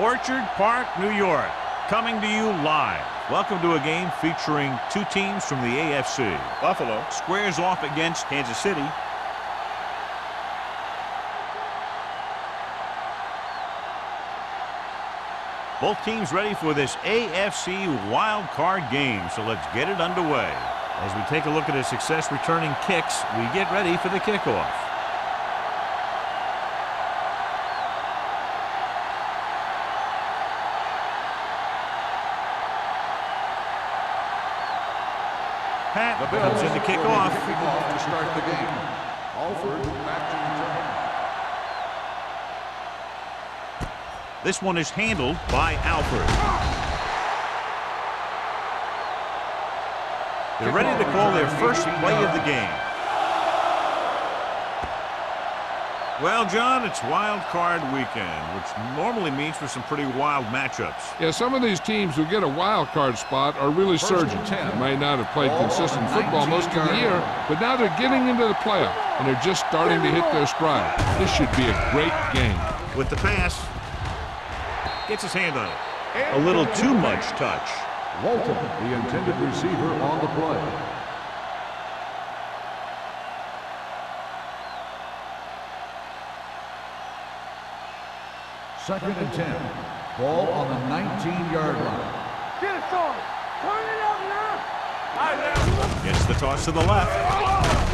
Orchard Park, New York, coming to you live. Welcome to a game featuring two teams from the AFC. Buffalo squares off against Kansas City. Both teams ready for this AFC Wildcard game, so let's get it underway. As we take a look at a success returning kicks, we get ready for the kickoff. Pat comes in to kick off. To start the game. Alford back to return. This one is handled by Alford. They're ready to call their first play of the game. Well, John, it's Wild Card weekend, which normally means for some pretty wild matchups. Yeah, some of these teams who get a wild card spot are really surging. They may not have played consistent football most of the year, but now they're getting into the playoff, and they're just starting to hit their stride. This should be a great game. With the pass, gets his hand on it. A little too much touch. Walton, the intended receiver on the play. Second and 10. Ball on the 19-yard line. Get it, son. Turn it up now. Gets the toss to the left.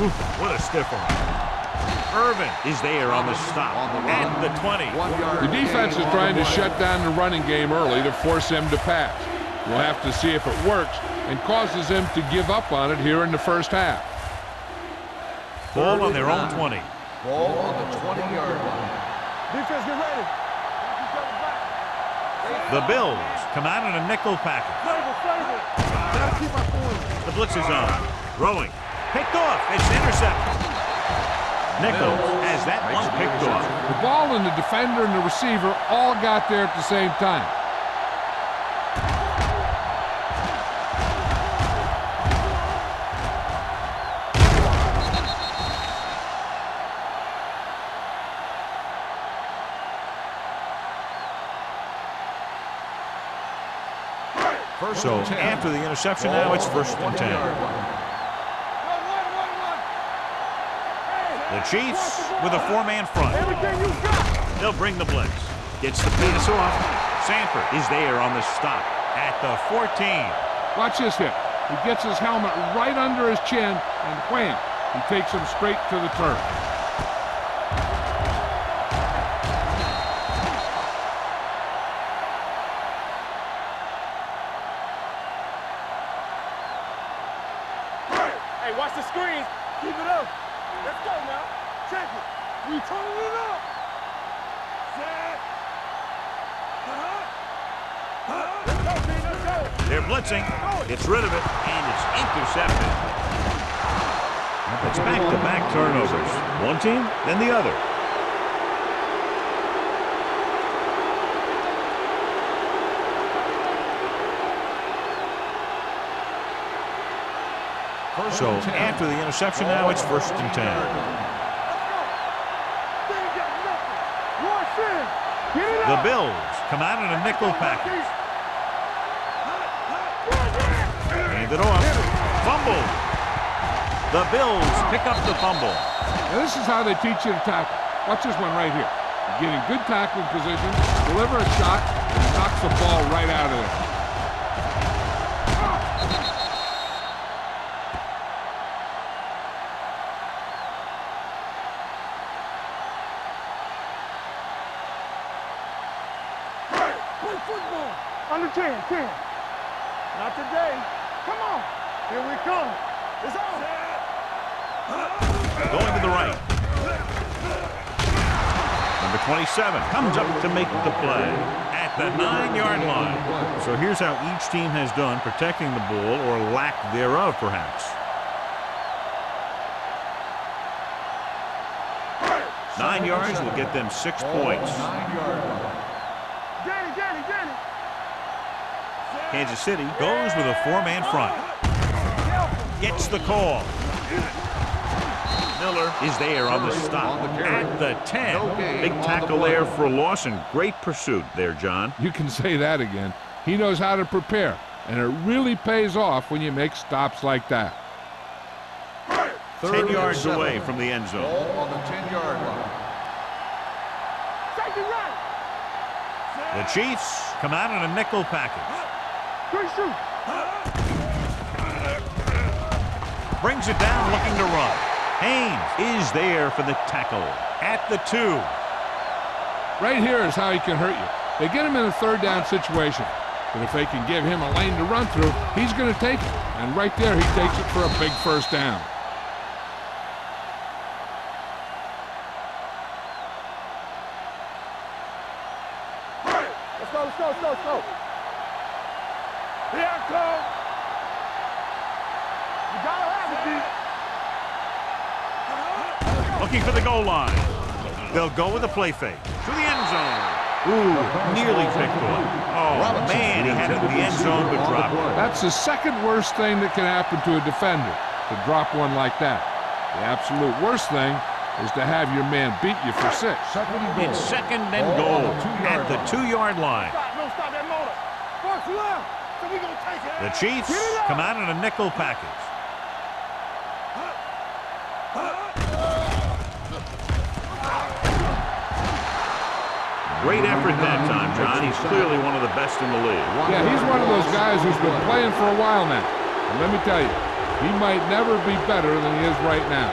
Oof, what a stiff one. Irvin is there on the stop at the 20. The defense is trying to shut down the running game early to force him to pass. We'll have to see if it works and causes him to give up on it here in the first half. Ball on their own 20. Ball on the 20-yard line. Defense, get ready. The Bills come out in a nickel package. The blitz is on. Throwing. Picked off. It's intercepted. Nichols has that one picked off. The ball and the defender and the receiver all got there at the same time. So after the interception, now it's first and 10. The Chiefs with a four-man front. They'll bring the blitz. Gets the pass off. Sanford is there on the stop at the 14. Watch this hit. He gets his helmet right under his chin, and wham, he takes him straight to the turf. Watch the screen. Keep it up. Let's go now. Check it. We turning it up. Set. Let's go, Dean. Let's go. They're blitzing. Gets rid of it, and it's intercepted. It's back-to-back turnovers. One team, then the other. So after the interception, now it's first and 10. The Bills come out in a nickel package. Hand it off. Fumble. The Bills pick up the fumble. Now this is how they teach you to tackle. Watch this one right here. You get in good tackling position, deliver a shot, and knocks the ball right out of there. Football. Under 10. Not today. Come on. Here we come. It's on. Going to the right. Number 27 comes up to make the play at the 9-yard line. So here's how each team has done protecting the ball, or lack thereof, perhaps. 9 yards will get them 6 points. Danny. Kansas City goes with a four-man front. Gets the call. Miller is there on the stop at the 10. Big tackle there for a loss and great pursuit there, John. You can say that again. He knows how to prepare, and it really pays off when you make stops like that. 10 yards away from the end zone. Ball on the 10-yard line. Take it right. The Chiefs come out in a nickel package. Good shoot. Brings it down looking to run. Haynes is there for the tackle at the 2. Right here is how he can hurt you. They get him in a third down situation. But if they can give him a lane to run through, he's going to take it. And right there, he takes it for a big first down. Let's go. Here I come. You gotta have it, D. Looking for the goal line. They'll go with a play fake to the end zone. Ooh, nearly picked off. Oh, man, he had it in the end zone but dropped it. That's the second worst thing that can happen to a defender, to drop one like that. The absolute worst thing is to have your man beat you for 6. It's second and goal at the 2-yard line. Stop that motor. First left. So we gonna take it. The Chiefs come out in a nickel package. Great effort that time, John. He's clearly one of the best in the league. Yeah, he's one of those guys who's been playing for a while now. And let me tell you, he might never be better than he is right now.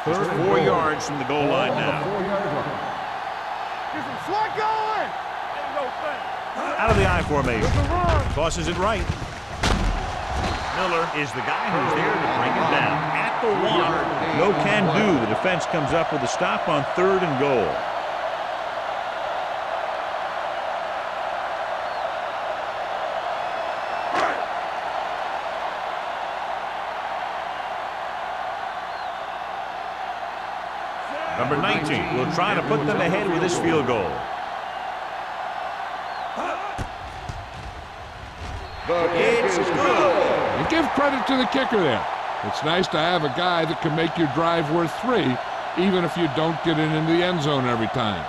Just 4 yards from the goal line now. Get some slug going. Ain't no thing. Out of the I formation. Tosses it right. Miller is the guy who's there to bring it down. At the 1. No can do. The defense comes up with a stop on 3rd and goal. Number 19 will try to put them ahead with this field goal. It's good. And give credit to the kicker there. It's nice to have a guy that can make your drive worth 3, even if you don't get it into the end zone every time.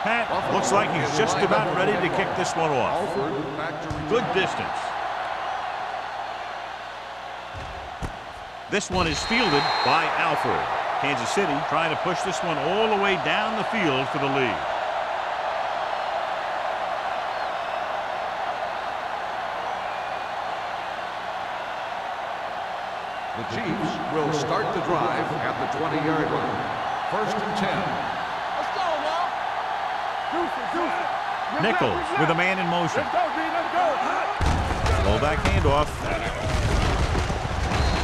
Pat looks like he's just about ready to kick this one off. Good distance. This one is fielded by Alford. Kansas City trying to push this one all the way down the field for the lead. The Chiefs will start the drive at the 20-yard line. 1st and 10. Nichols with a man in motion. Roll back handoff.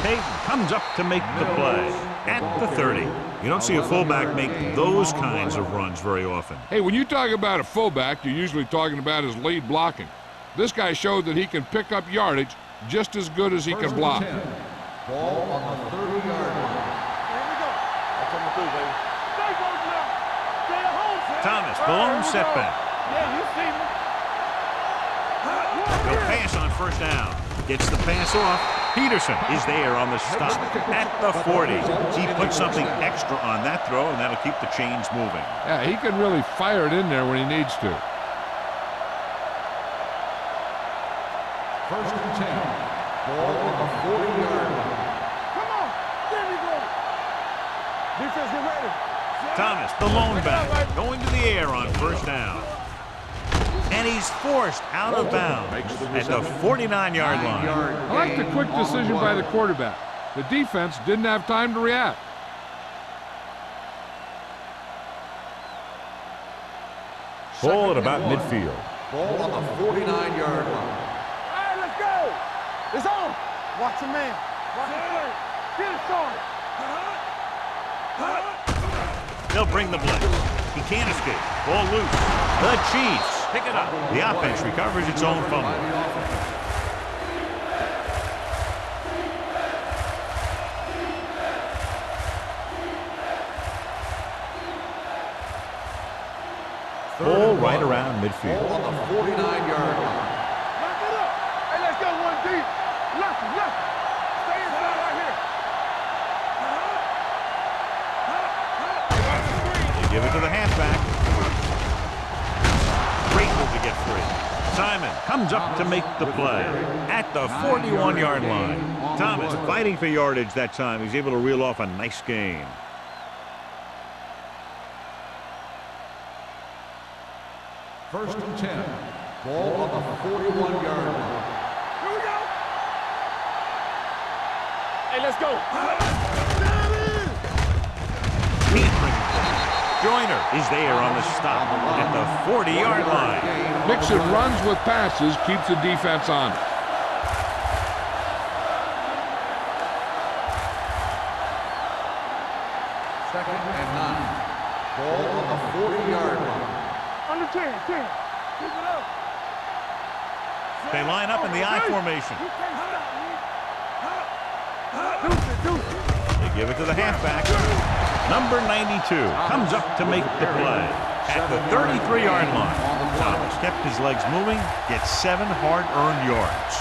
Payton comes up to make the play at the 30. You don't see a fullback make those kinds of runs very often. Hey, when you talk about a fullback, you're usually talking about his lead blocking. This guy showed that he can pick up yardage just as good as he can block. Ball on the 30-yard line. That's what I'm gonna do, baby. Stay home, Thomas, the lone setback. Yeah, you see me. He'll pass on 1st down. Gets the pass off. Peterson is there on the stop at the 40. He puts something extra on that throw, and that'll keep the chains moving. Yeah, he can really fire it in there when he needs to. 1st and 10. Ball on the 40-yard line. Come on. There we go. Defense, get ready. Thomas, the lone back, going to the air on 1st down. And he's forced out of bounds at the 49-yard line. I like the quick decision by the quarterback. The defense didn't have time to react. Ball at about midfield. Ball on the 49-yard line. All right, let's go. It's on. Watch your man. Watch your play. Get it started. They'll bring the blitz. He can't escape. Ball loose. The Chiefs pick it up. The offense recovers its own fumble. Ball right around midfield. Ball on the 49-yard line. Lock it up. Hey, let's go one deep. Left. Stay inside right here. They give it to the halfback. Great move to get free. Simon comes up to make the play at the 41-yard line. Thomas fighting for yardage that time. He's able to reel off a nice gain. First and 10. Ball on the 41-yard line. Here we go. Hey, let's go. Joyner is there on the stop at the 40-yard line. Mixon runs with passes, keeps the defense on. Second and 9. Ball on the 40-yard line. Under 10. Keep it up. They line up in the I formation. You can't stop me. Deuce it. They give it to the halfback. Number 92 comes up to make the play at the 33-yard line. Thomas kept his legs moving, gets 7 hard-earned yards.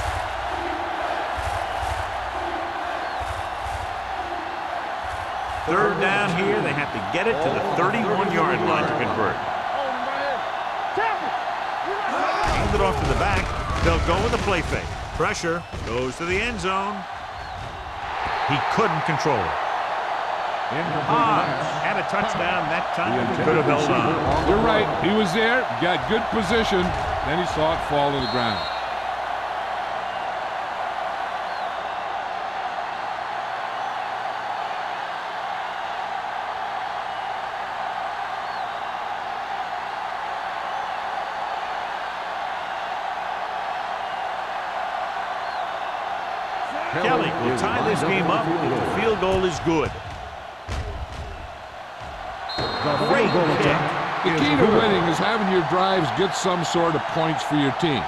Third down here. They have to get it to the 31-yard line to convert. Hand it off to the back. They'll go with a play fake. Pressure goes to the end zone. He couldn't control it. Had a touchdown that time. Could have held on. You're right. He was there, got good position, then he saw it fall to the ground. Kelly will tie this game up if the field goal is good. Great kick. The key to winning is having your drives get some sort of points for your team.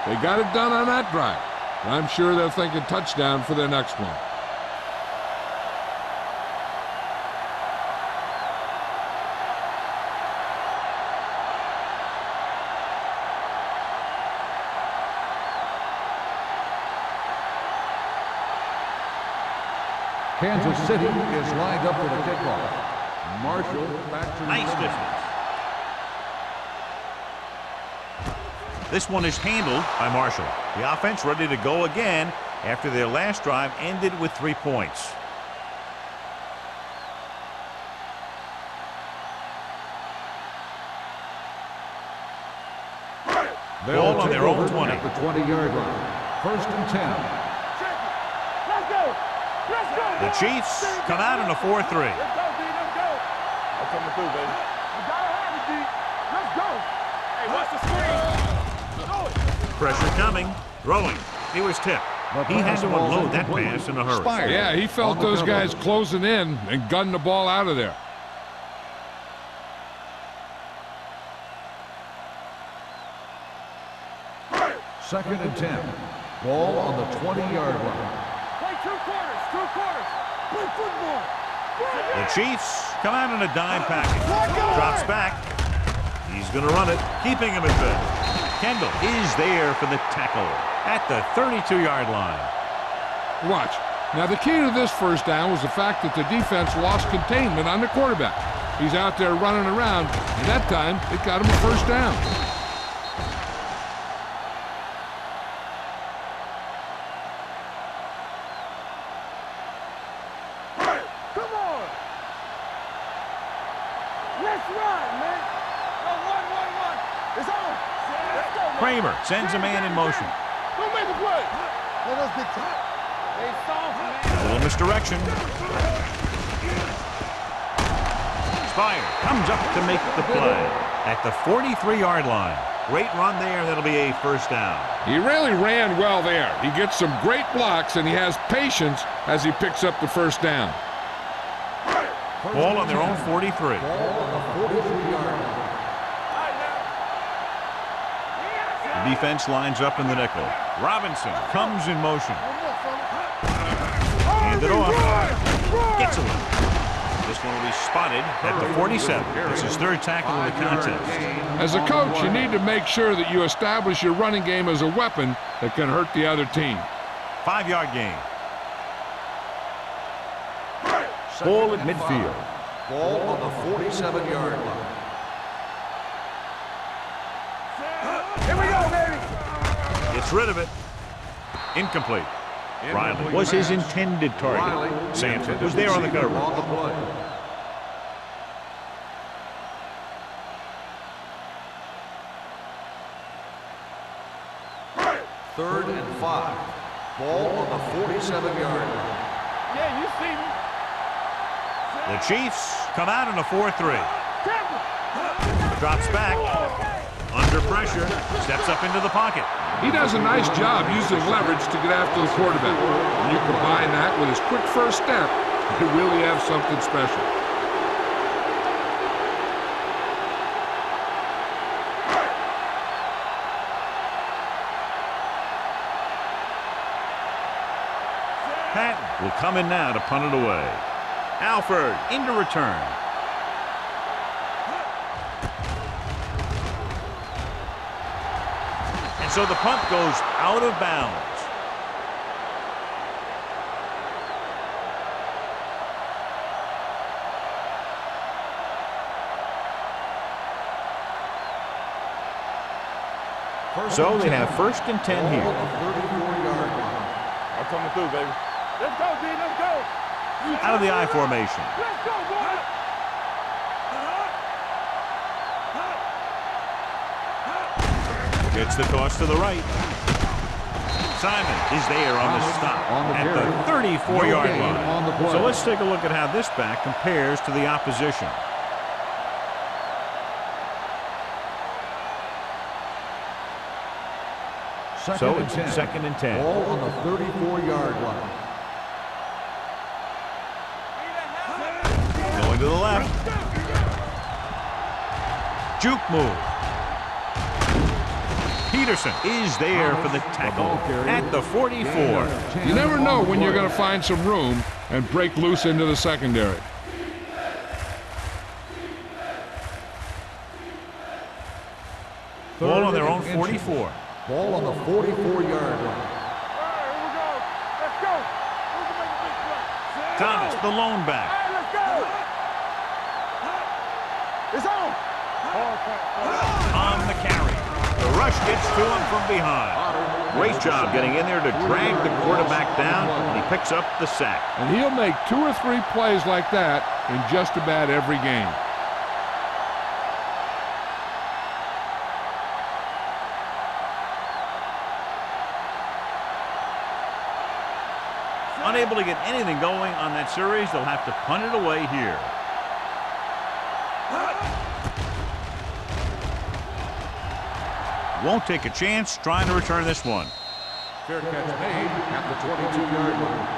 They got it done on that drive. And I'm sure they're thinking touchdown for their next one. Kansas City is lined up for the kickoff. Marshall back to Nice distance. This one is handled by Marshall. The offense ready to go again after their last drive ended with 3 points. Ball on their own 20. At the 20-yard line. First and 10. Let's go. The Chiefs come out in a 4-3. Let's go, D. Let's go. I'm coming through, baby. You gotta have it, D. Let's go. Hey, watch the screen. Throw it. Pressure coming. Throwing. He was tipped. He had to unload that pass in a hurry. Yeah, he felt those guys closing in and gunned the ball out of there. Second and 10. Ball on the 20-yard line. Play 2 quarters. Play football. The Chiefs come out in a dime package. Drops back. He's going to run it, keeping him at bay. Kendall is there for the tackle at the 32-yard line. Watch. Now, the key to this first down was the fact that the defense lost containment on the quarterback. He's out there running around, and that time it got him a first down. Come on. Let's run, man. Go, one. It's on. Let's go, man. Kramer sends a man in motion. Don't make a play. Let us get top. They soft, man. A little misdirection. Spire comes up to make the play at the 43-yard line. Great run there, and that'll be a first down. He really ran well there. He gets some great blocks, and he has patience as he picks up the first down. Ball on their own 43. Ball on the 43-yard line. The defense lines up in the nickel. Robinson comes in motion. Hand it off. Gets away. This one will be spotted at the 47. It's his third tackle of the contest. As a coach, you need to make sure that you establish your running game as a weapon that can hurt the other team. 5-yard gain. Ball at midfield. Ball on the 47-yard line. Here we go, baby. Gets rid of it. Incomplete. Riley was his intended target. Sampson was there on the cover. On the play. Third and 5. Ball on the 47-yard line. Yeah, you see me. The Chiefs come out in a 4-3. Drops back. Under pressure. Steps up into the pocket. He does a nice job using leverage to get after the quarterback. When you combine that with his quick first step, you really have something special. Patton will come in now to punt it away. Alford into return. And so the punt goes out of bounds. So they have first and 10 here. I'm coming through, baby. Let's go, D. Let's go. Out of the I formation. Let's go, boy. Gets the toss to the right. Simon is there on the stop at the 34-yard line. So let's take a look at how this back compares to the opposition. So it's second and 10. Ball on the 34-yard line. Going to the left. Juke move. Peterson is there for the tackle at the 44. You never know when you're going to find some room and break loose into the secondary. Ball on their own 44. Ball on the 44-yard line. All right, here we go. Let's go. Who can make a big play? Thomas, the lone All back. right, let's go. It's on. On the carry. The rush gets to him from behind. Great job getting in there to drag the quarterback down, and he picks up the sack. And he'll make 2 or 3 plays like that in just about every game. Unable to get anything going on that series, they'll have to punt it away here. Won't take a chance trying to return this one. Fair catch made at the 22-yard line.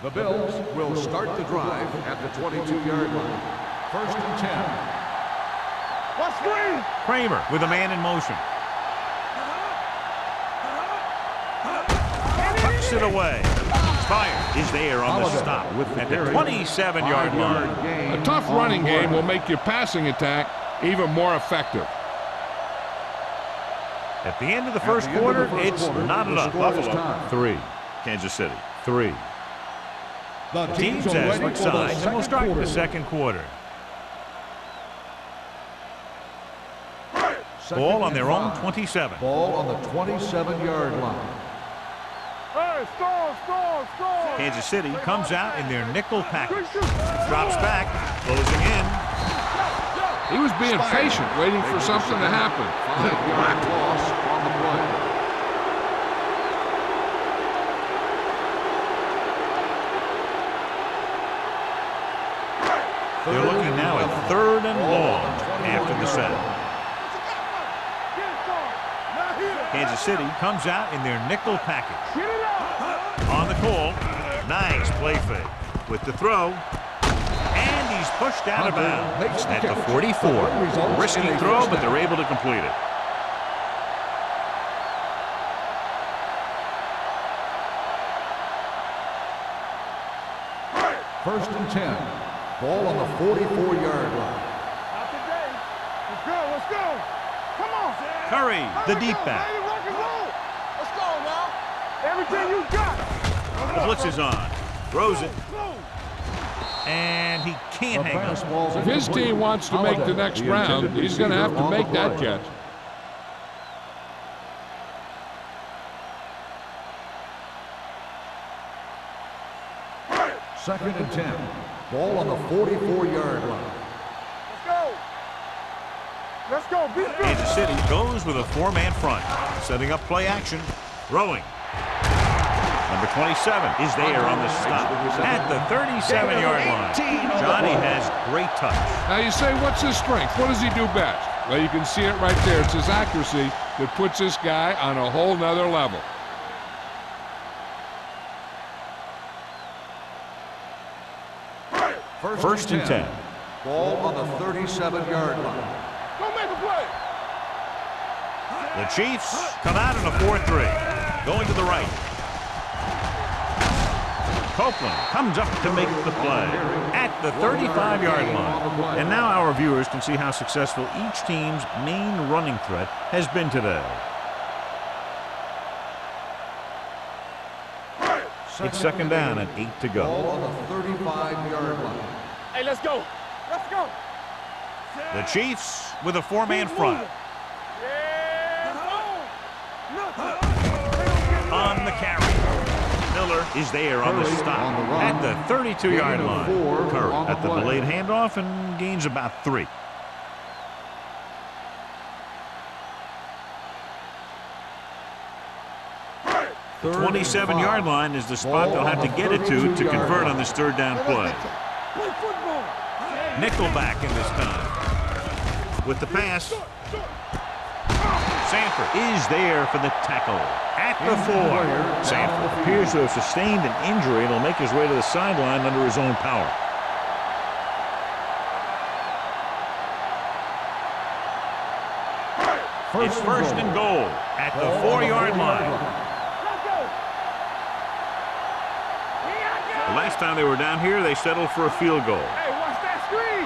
The Bills will start the drive at the 22-yard line. First and 10. What's screen? Kramer with a man in motion. Tucks it away. Spire is there on the stop at the 27-yard line. A tough running game will make your passing attack even more effective. At the end of the first quarter, it's not enough. Buffalo 3, Kansas City 3. The Teams as switch sides, and we'll start the second quarter. Ball on their own 27. Ball on the 27-yard line. Hey, score. Kansas City comes out in their nickel package. Drops back, closing in. He was being patient, waiting for something to happen. 5-yard loss on the play. They're looking now at 3rd and long after the set. Kansas City comes out in their nickel package. On the call, nice play fake with the throw, and he's pushed out of bounds at the 44. Risky throw, but they're able to complete it. First and 10. Ball on the 44-yard line. Not today. Let's go, let's go. Come on. Curry, the deep back. Baby, rock and roll. Let's go now. Everything you got. The blitz is on. Throws it. And he can't hang on. If his team wants to make the next round, he's going to have to make that catch. Second and 10. Ball on the 44-yard line. Let's go. Let's go. Be good. Kansas City goes with a 4-man front. Setting up play action. Throwing. Number 27 is there on the stop at the 37-yard line. Johnny has great touch. Now you say, what's his strength? What does he do best? Well, you can see it right there. It's his accuracy that puts this guy on a whole nother level. First and 10. Ball on the 37-yard line. Go make a play. The Chiefs come out in a 4-3. Going to the right. Copeland comes up to make the play at the 35-yard line. And now our viewers can see how successful each team's main running threat has been today. It's second down and 8 to go. Ball on the 35-yard line. Hey, let's go. Let's go. The Chiefs with a 4-man front. On the carry. Miller is there on the stop at the 32-yard line. Curry at the delayed handoff and gains about 3. The 27-yard line is the spot they'll have to get it to convert on this 3rd down play. Nickelback in this time. With the pass, Sanford is there for the tackle at the 4. Sanford appears to have sustained an injury and will make his way to the sideline under his own power. It's first and goal at the 4-yard line. The last time they were down here, they settled for a field goal. Hey, watch that screen.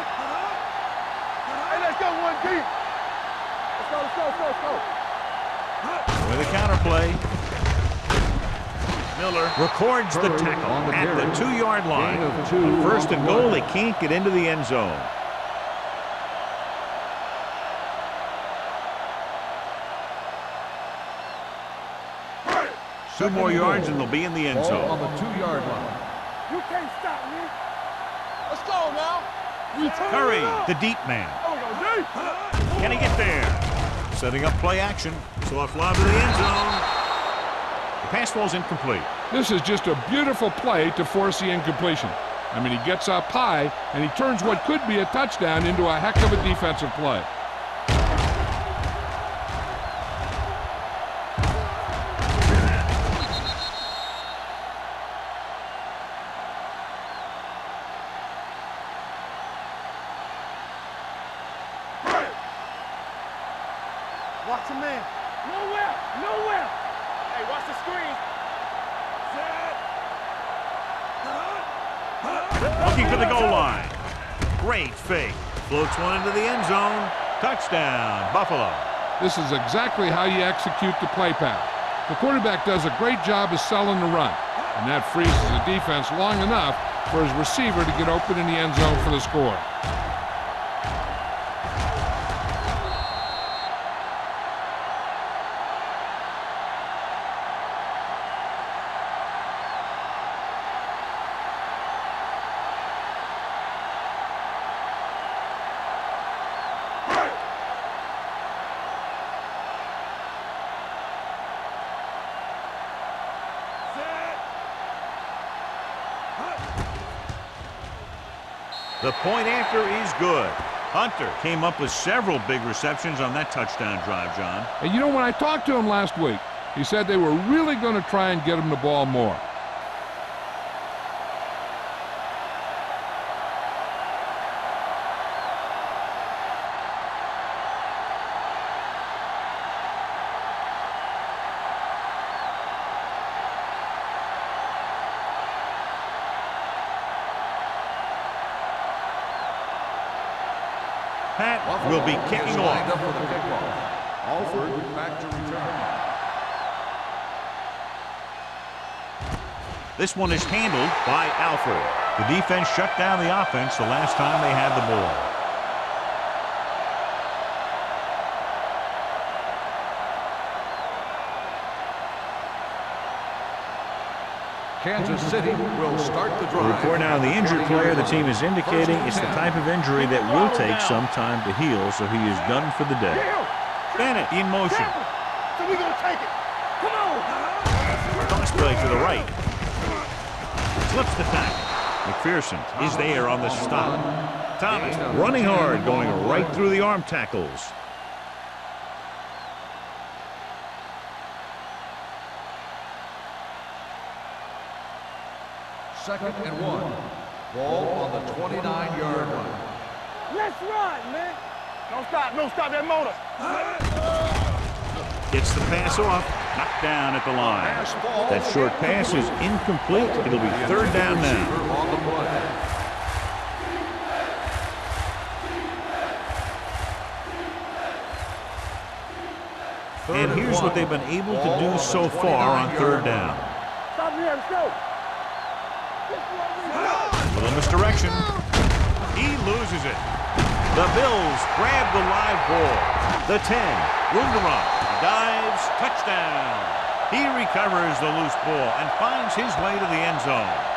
Hey, let's go one deep. Let's go, let's go, let's go, let's go. With a counter play, Miller records the tackle at the 2-yard line. On first and goal, they can't get into the end zone. Two more yards and they'll be in the end zone. On the 2-yard line. You can't stop me. Let's go now. We Curry, the deep man. Can he get there? Setting up play action. Soft lob to the end zone. The pass ball's incomplete. This is just a beautiful play to force the incompletion. I mean, he gets up high, and he turns what could be a touchdown into a heck of a defensive play. Watch your man. Nowhere, nowhere. Hey, watch the screen. Looking for the goal line. Great fake. Floats one into the end zone. Touchdown, Buffalo. This is exactly how you execute the play pass. The quarterback does a great job of selling the run, and that freezes the defense long enough for his receiver to get open in the end zone for the score. The point after is good. Hunter came up with several big receptions on that touchdown drive, John. And you know, when I talked to him last week, he said they were really going to try and get him the ball more. Pat will be kicking off. Up for the kickoff. Alford back to return. This one is handled by Alford. The defense shut down the offense the last time they had the ball. Kansas City will start the drive. Report now on the injured player. The team is indicating it's the type of injury that will take some time to heal, so he is done for the day. Bennett in motion. So we're going to take it. Come on. Cross play to the right. Slips the tackle. McPherson is there on the stop. Thomas running hard, going right through the arm tackles. Second and 1. Ball on the 29-yard line. Let's run, man. Don't stop that motor. Gets the pass off. Knocked down at the line. That short pass is incomplete. It'll be third down now. On the play. And here's what they've been able to do so far on third down. Stop here, let's go. Little misdirection. He loses it. The Bills grab the live ball. The 10. Room to run. Dives. Touchdown. He recovers the loose ball and finds his way to the end zone.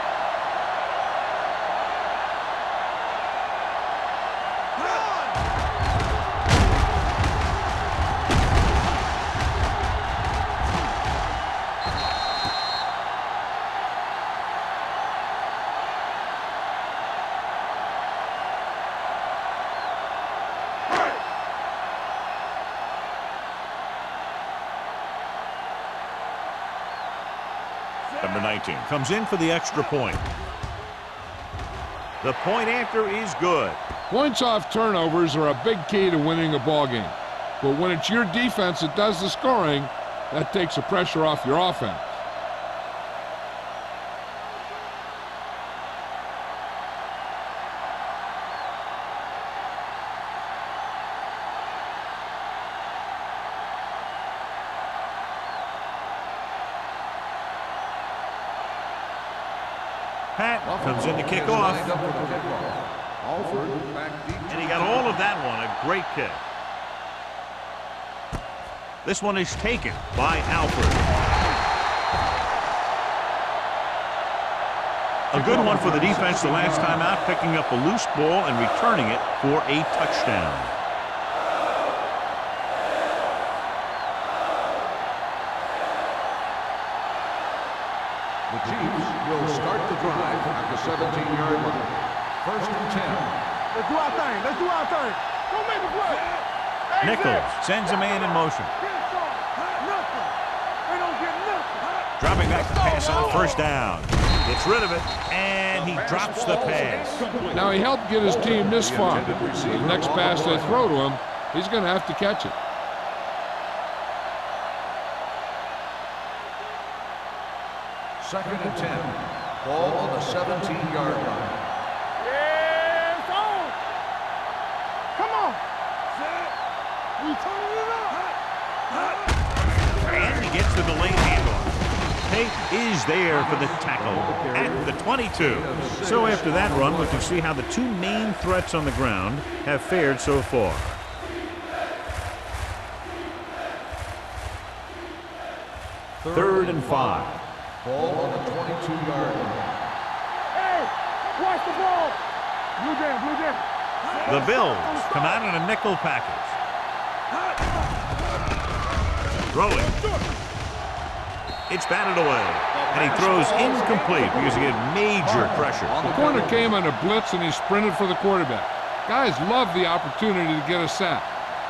Number 19 comes in for the extra point. The point after is good. Points off turnovers are a big key to winning a ball game. But when it's your defense that does the scoring, that takes the pressure off your offense. Pat comes in to kick off. And he got all of that one. A great kick. This one is taken by Alford. A good one for the defense the last time out, picking up a loose ball and returning it for a touchdown. The Chiefs will start the drive at the 17-yard line. First and 10. Let's do our thing. Let's do our thing. Don't make a play. Nichols sends a man in motion. Nothing. They don't get nothing. Dropping back to pass on first down. Gets rid of it, and he drops the pass. Now, he helped get his team this far. The next pass they throw to him, he's going to have to catch it. Second and 10. Ball on the 17-yard line. Yeah, it's on. Come on. We turning it up. And he gets the delayed handoff. Tate is there for the tackle at the 22. So after that run, we can see how the two main threats on the ground have fared so far. Third and 5. Ball on the 22-yard line. Hey, watch the ball. Blue jam. The Bills come out in a nickel package. Throwing. It's batted away. And he throws incomplete because he had major pressure. The corner came on a blitz, and he sprinted for the quarterback. Guys love the opportunity to get a sack.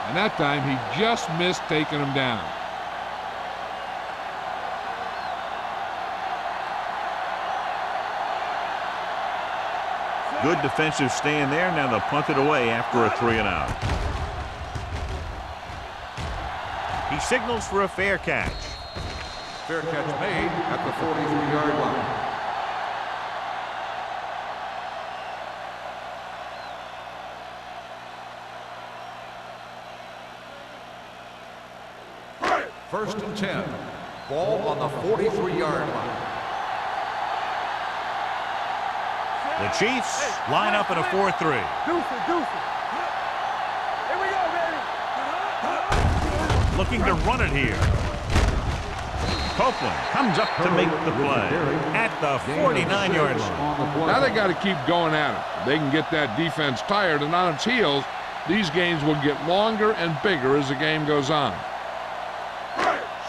And that time, he just missed taking him down. Good defensive stand there. Now they'll punt it away after a 3-and-out. He signals for a fair catch. Fair catch made at the 43-yard line. First and 10. Ball on the 43-yard line. The Chiefs line up in a 4-3. Deuce it, deuce it. Here we go, baby. Looking to run it here. Copeland comes up to make the play at the 49-yard line. Now they got to keep going at it. If they can get that defense tired and on its heels, these games will get longer and bigger as the game goes on.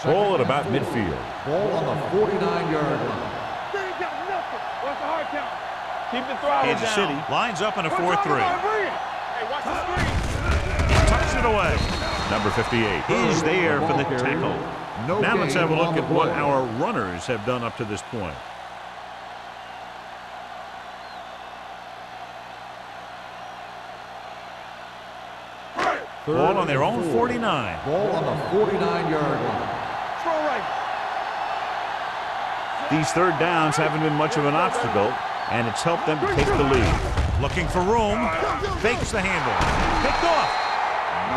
Ball at about midfield. Ball on the 49-yard line. They ain't got nothing. What's the hard count? Keep the throttle Kansas down. City lines up in a 4-3. Hey, watch the screen. Tucks it away. Number 58 is there for the tackle. Now let's have a look at what our runners have done up to this point. Ball on their own 49. Ball on the 49-yard line. Throw right. These third downs haven't been much of an obstacle, and it's helped them to take the lead. Looking for room, fakes the handle, picked off.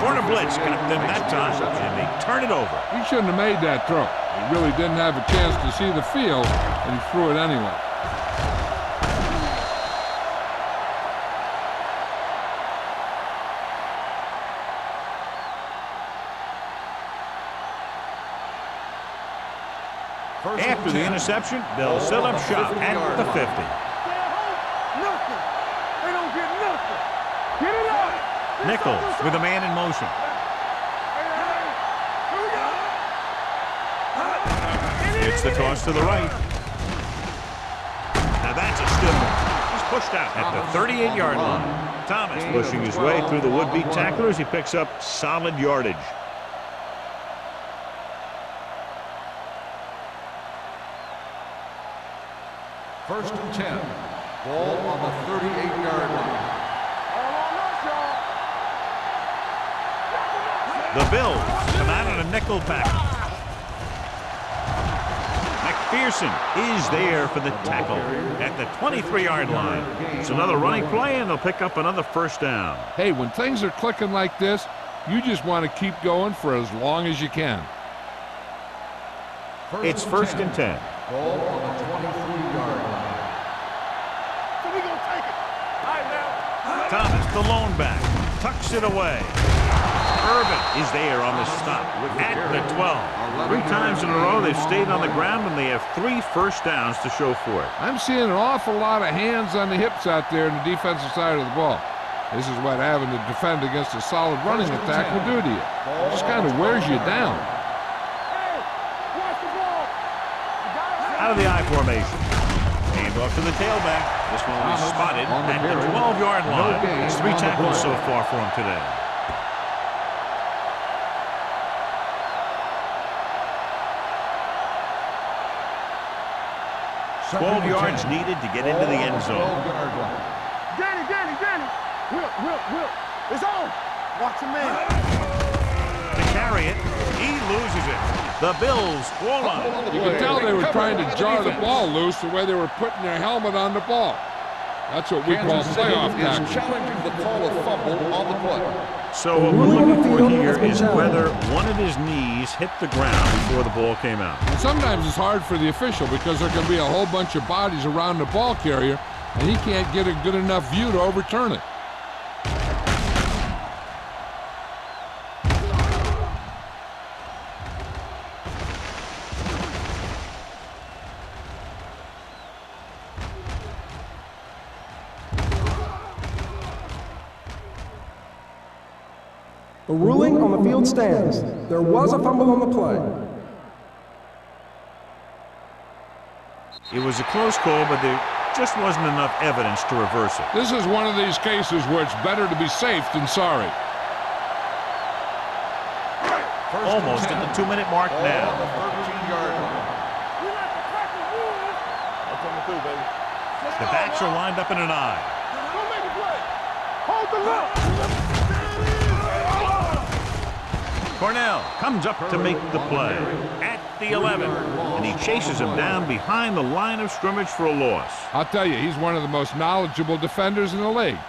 Corner blitz got them that time, and they turn it over. He shouldn't have made that throw. He really didn't have a chance to see the field, and he threw it anyway. After the interception, they'll set up shop at the 50. Nothing. They don't get nothing. Get it up. Nichols with a man in motion. It's the toss to the right. Now that's a stiff one. He's pushed out at the 38-yard line. Thomas pushing his way through the would-be tacklers. He picks up solid yardage. First and 10. Ball on the 38-yard line. The Bills come out on a nickel package. McPherson is there for the tackle at the 23-yard line. It's another running play, and they'll pick up another first down. Hey, when things are clicking like this, you just want to keep going for as long as you can. It's first and 10. Ball on the 23-yard line. So we gonna take it. All right, now. Thomas, the lone back, tucks it away. Irvin is there on the stop at the 12. 3 times in a row they've stayed on the ground, and they have 3 first downs to show for it. I'm seeing an awful lot of hands on the hips out there in the defensive side of the ball. This is what having to defend against a solid running attack will do to you. It just kind of wears you down. Hey, watch the ball. Out of the I formation. Hand off to the tailback. This one will be spotted at the 12-yard line. It's 3 tackles so far for him today. 12 yards needed to get into the end zone. Danny. Will. It's on. Watch him, man. To carry it, he loses it. The Bills score on. You can tell they were trying to jar the ball loose the way they were putting their helmet on the ball. That's what we call playoff tackling. Challenging the call of fumble on the play. So what we're looking for here is whether one of his knees hit the ground before the ball came out. And sometimes it's hard for the official because there can be a whole bunch of bodies around the ball carrier, and he can't get a good enough view to overturn it. A ruling on the field stands. There was a fumble on the play. It was a close call, but there just wasn't enough evidence to reverse it. This is one of these cases where it's better to be safe than sorry. Almost at the 2-minute mark now. On the 13-yard line. We like to crack the wood. I'm coming through, baby. The backs are lined up in an I. Don't make a play. Hold the look. Cornell comes up to make the play at the 11, and he chases him down behind the line of scrimmage for a loss. I'll tell you, he's one of the most knowledgeable defenders in the league.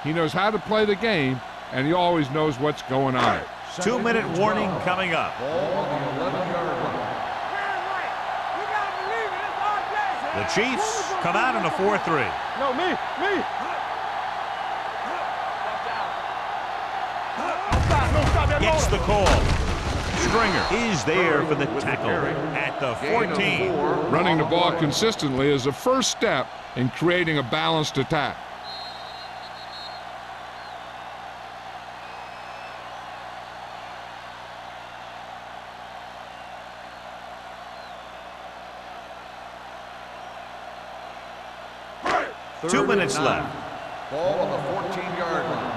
He knows how to play the game, and he always knows what's going on. 2-minute warning coming up. Ball on the 11-yard line. We gotta believe it. It's our day. The Chiefs come out in a 4-3. No, me. Gets the call. Stringer is there for the tackle at the 14. Running the ball consistently is the first step in creating a balanced attack. Third 2 minutes and 9. left. Ball on the 14-yard line.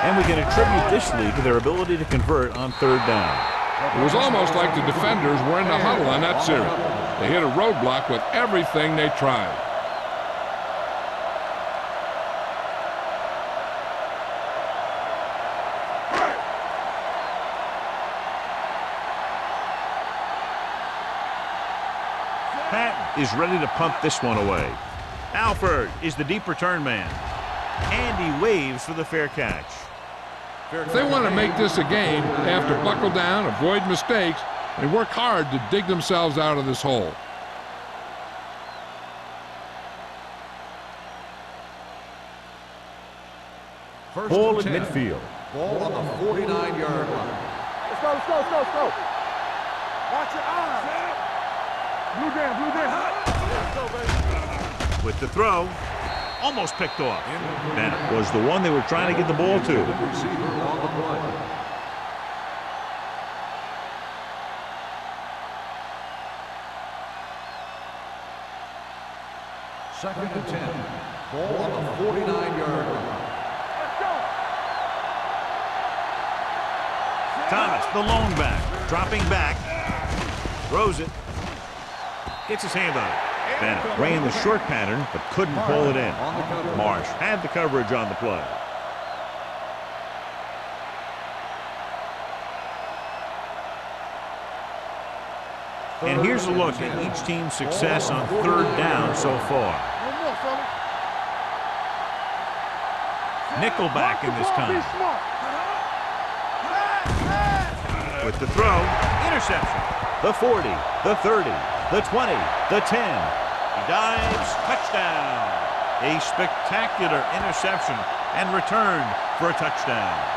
And we can attribute this lead to their ability to convert on third down. It was almost like the defenders were in the huddle on that series. They hit a roadblock with everything they tried. Patton is ready to pump this one away. Alford is the deep return man. And he waves for the fair catch. If they want to make this a game, they have to buckle down, avoid mistakes, and work hard to dig themselves out of this hole. First Ball at and 10. midfield. Ball on the 49-yard line. Let's go. Watch your eyes. Blue down. Let's go, baby. With the throw, almost picked off. That was the one they were trying to get the ball to. Receiver on the play. Second and 10. Ball on the 49-yard line. Let's go. Thomas, the lone back, dropping back, throws it, gets his hand on it. Bennett ran the short pattern, but couldn't pull it in. Marsh had the coverage on the play. And here's a look at each team's success on third down so far. One more, fella. Nickelback in this Be time. smart. With the throw, interception. The 40, the 30, the 20, the 10. He dives, touchdown. A spectacular interception and return for a touchdown.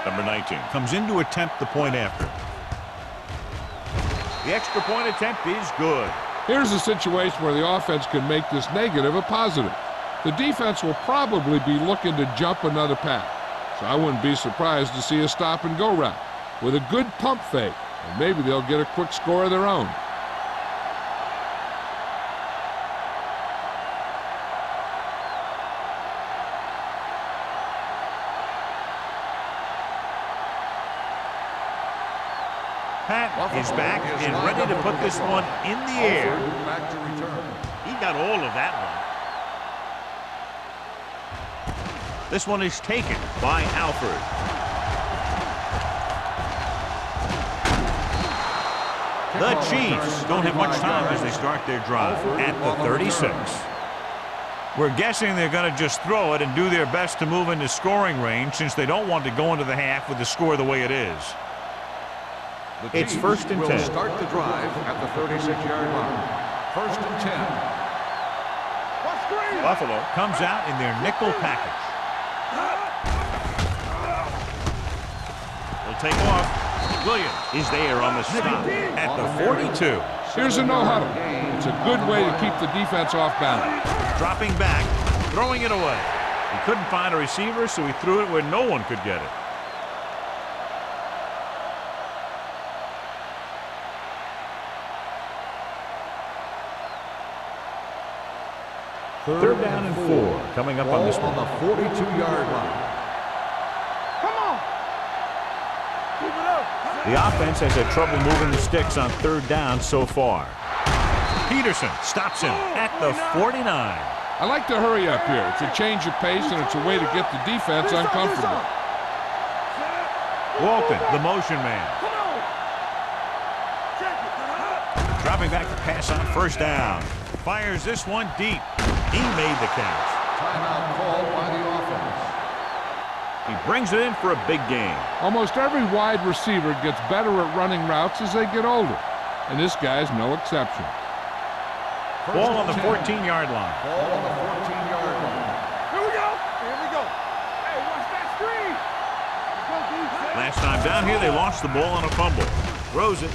Number 19 comes in to attempt the point after. The extra point attempt is good. Here's a situation where the offense can make this negative a positive. The defense will probably be looking to jump another pass, so I wouldn't be surprised to see a stop-and-go route with a good pump fake, and maybe they'll get a quick score of their own. Patton is back and ready to put this one in the air. Back to return. He got all of that one. This one is taken by Alford. The Chiefs don't have much time as they start their drive at the 36. We're guessing they're going to just throw it and do their best to move into scoring range since they don't want to go into the half with the score the way it is. It's first and 10. Will start the drive at the 36-yard line. First and 10. Buffalo comes out in their nickel package. They'll take off. Williams is there on the stop at the 42. Here's a no-huddle. It's a good way to keep the defense off balance. Dropping back, throwing it away. He couldn't find a receiver, so he threw it where no one could get it. Third down and 4 coming up on this one. On the 42-yard line. Come on. Keep it up. The offense has had trouble moving the sticks on third down so far. Peterson stops him at the 49. I like to hurry up here. It's a change of pace, and it's a way to get the defense uncomfortable. Walton, the motion man. Come on. Check it. Dropping back to pass on first down. Fires this one deep. He made the catch. Timeout called by the offense. He brings it in for a big gain. Almost every wide receiver gets better at running routes as they get older, and this guy's no exception. Ball on the 14-yard line. Ball on the 14-yard line. Here we go. Here we go. Hey, watch that screen. Go defense. Last time down here, they lost the ball on a fumble. Throws it.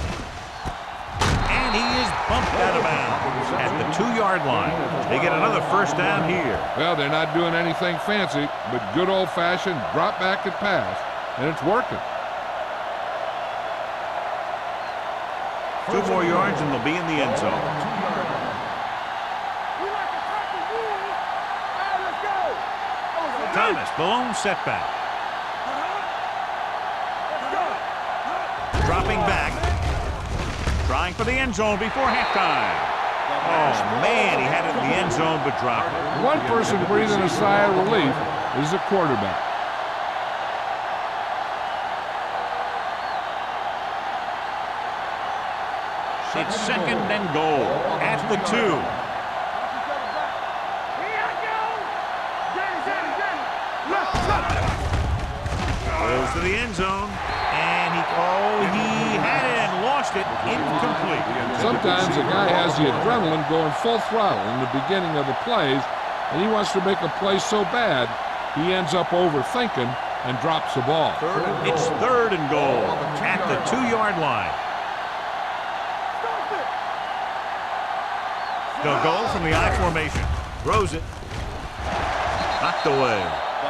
And he is bumped out of bounds at the 2-yard line. They get another first down here. Well, they're not doing anything fancy, but good old-fashioned drop back and pass, and it's working. 2 more yards and they'll be in the end zone. We like to crack the wood. All right, let's go. Thomas, the lone setback. Dropping back. Trying for the end zone before halftime. Oh, man, he had it in the end zone but dropped it. One person breathing a sigh of relief is the quarterback. It's second and goal at the 2. Here I go. Danny. Goes to the end zone. And he had it and lost it. Incomplete. Sometimes a guy has the adrenaline going full throttle in the beginning of the plays, and he wants to make a play so bad, he ends up overthinking and drops the ball. It's third and goal at the 2-yard line. They'll go from the I formation. Throws it. Knocked away.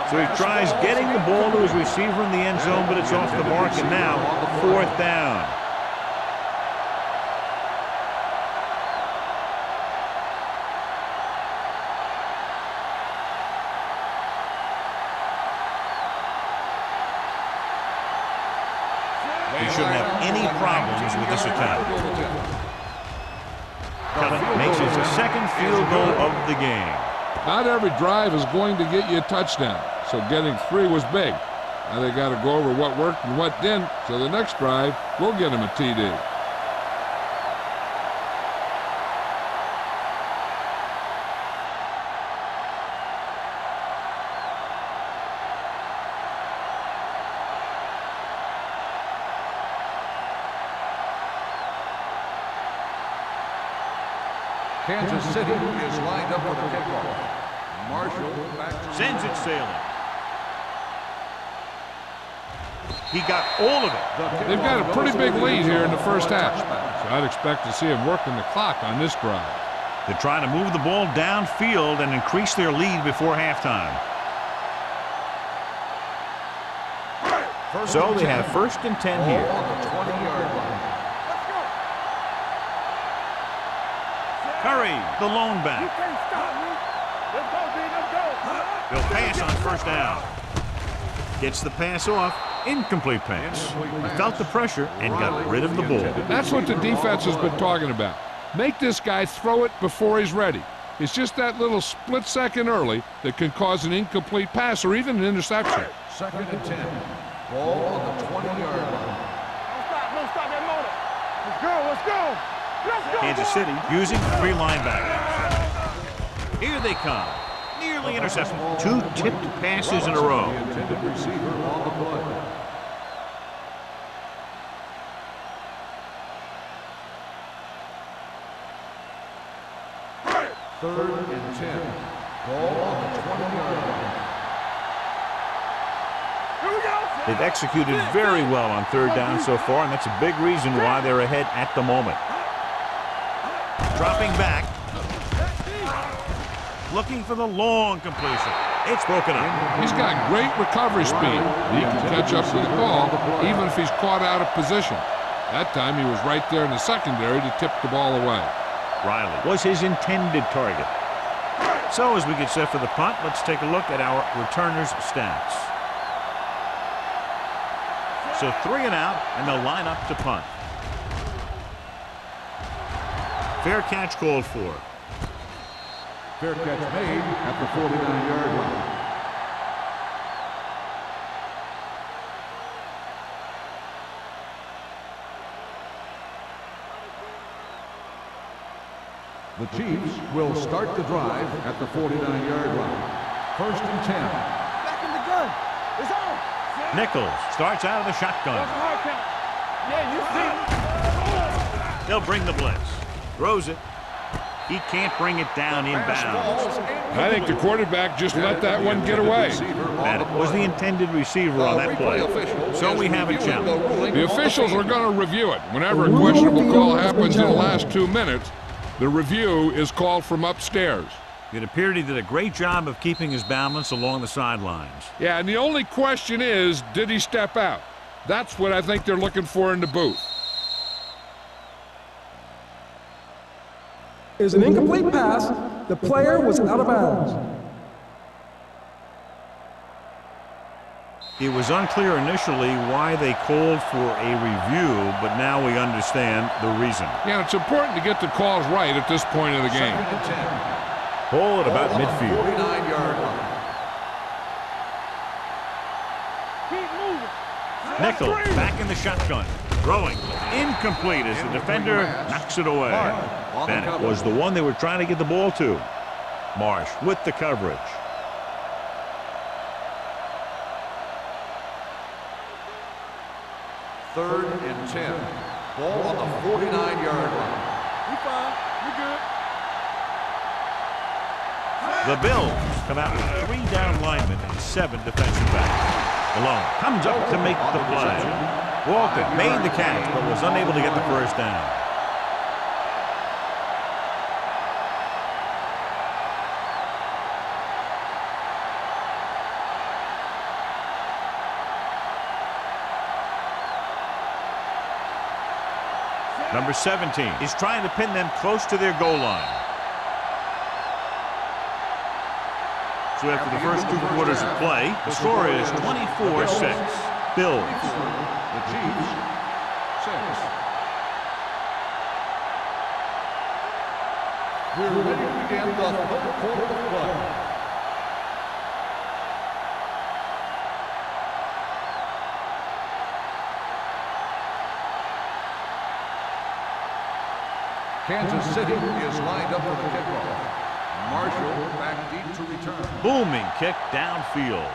So he tries getting the ball to his receiver in the end zone, but it's off the mark, and now 4th down. He shouldn't have any problems with this attempt. Makes it the second field goal of the game. Not every drive is going to get you a touchdown, so getting 3 was big. Now they got to go over what worked and what didn't, so the next drive will get him a TD. Kansas City is lined up for the kickoff. Marshall back to Sends it sailing. He got all of it. They've got a pretty big lead here in the first half, so I'd expect to see them working the clock on this drive. They're trying to move the ball downfield and increase their lead before halftime. So they have first and 10 here. on the 20-yard line. Curry, the lone You back. can't stop me. Let's go, D. Let's go. They'll pass on first down. Gets the pass off. Incomplete pass. He felt the pressure and got rid of the ball. That's what the defense has been talking about. Make this guy throw it before he's ready. It's just that little split second early that can cause an incomplete pass or even an interception. Second and 10. Ball on the 20-yard line. Don't stop that motor. Let's go. Let's go. Let's go. Kansas City using 3 linebackers. Here they come. Nearly intercepted. 2 tipped passes in a row. The intended receiver on the play. 3rd and 10. Ball on the 20-yard line. Here we go. They've executed very well on 3rd down so far, and that's a big reason why they're ahead at the moment. Dropping back. Looking for the long completion. It's broken up. He's got great recovery speed. He can catch up to the ball even if he's caught out of position. That time he was right there in the secondary to tip the ball away. Riley was his intended target. So as we get set for the punt, let's take a look at our returners' stats. So 3 and out, and they'll line up to punt. Fair catch called for. Fair catch made at the 49-yard line. The Chiefs will start the drive at the 49-yard line. 1st and 10. Back in the gun. It's on. Nichols starts out of the shotgun. Hard count. Yeah, you see. They'll bring the blitz. Throws it. He can't bring it down inbounds. I think the quarterback just let that one get away. That was the intended receiver on that play. So we have a challenge. The officials are going to review it. Whenever a questionable call happens in the last 2 minutes, the review is called from upstairs. It appeared he did a great job of keeping his balance along the sidelines. Yeah, and the only question is, did he step out? That's what I think they're looking for in the booth. Is an incomplete pass. The player was out of bounds. It was unclear initially why they called for a review, but now we understand the reason. Yeah, it's important to get the calls right at this point of the game. 2nd and 10. Ball at about Ball on the midfield. 49-yard line. Keep moving. Nichols back in the shotgun. Throwing. Incomplete as the defender knocks it away. Bennett was the one they were trying to get the ball to. Marsh with the coverage. Third and 10. Ball on the 49-yard line. We fine. We good. The Bills come out with 3 down linemen and 7 defensive backs. Malone comes up to make the play. Walton made the catch but was unable to get the first down. Number 17 is trying to pin them close to their goal line. So after the first 2 quarters of play, the score is 24-6. Bills. The Chiefs, 6. We're ready to begin the 3rd quarter of play. Kansas City is lined up for the kickoff. Marshall back deep to return. Booming kick downfield.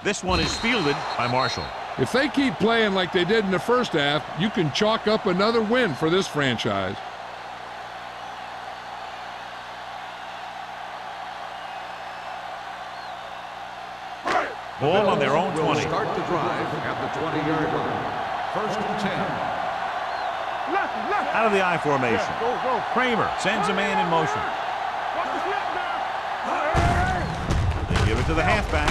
This one is fielded by Marshall. If they keep playing like they did in the first half, you can chalk up another win for this franchise. Ball on their own 20. Will start the drive at the 20-yard line. 1st and 10. Out of the I formation. Kramer sends a man in motion. They give it to the halfback.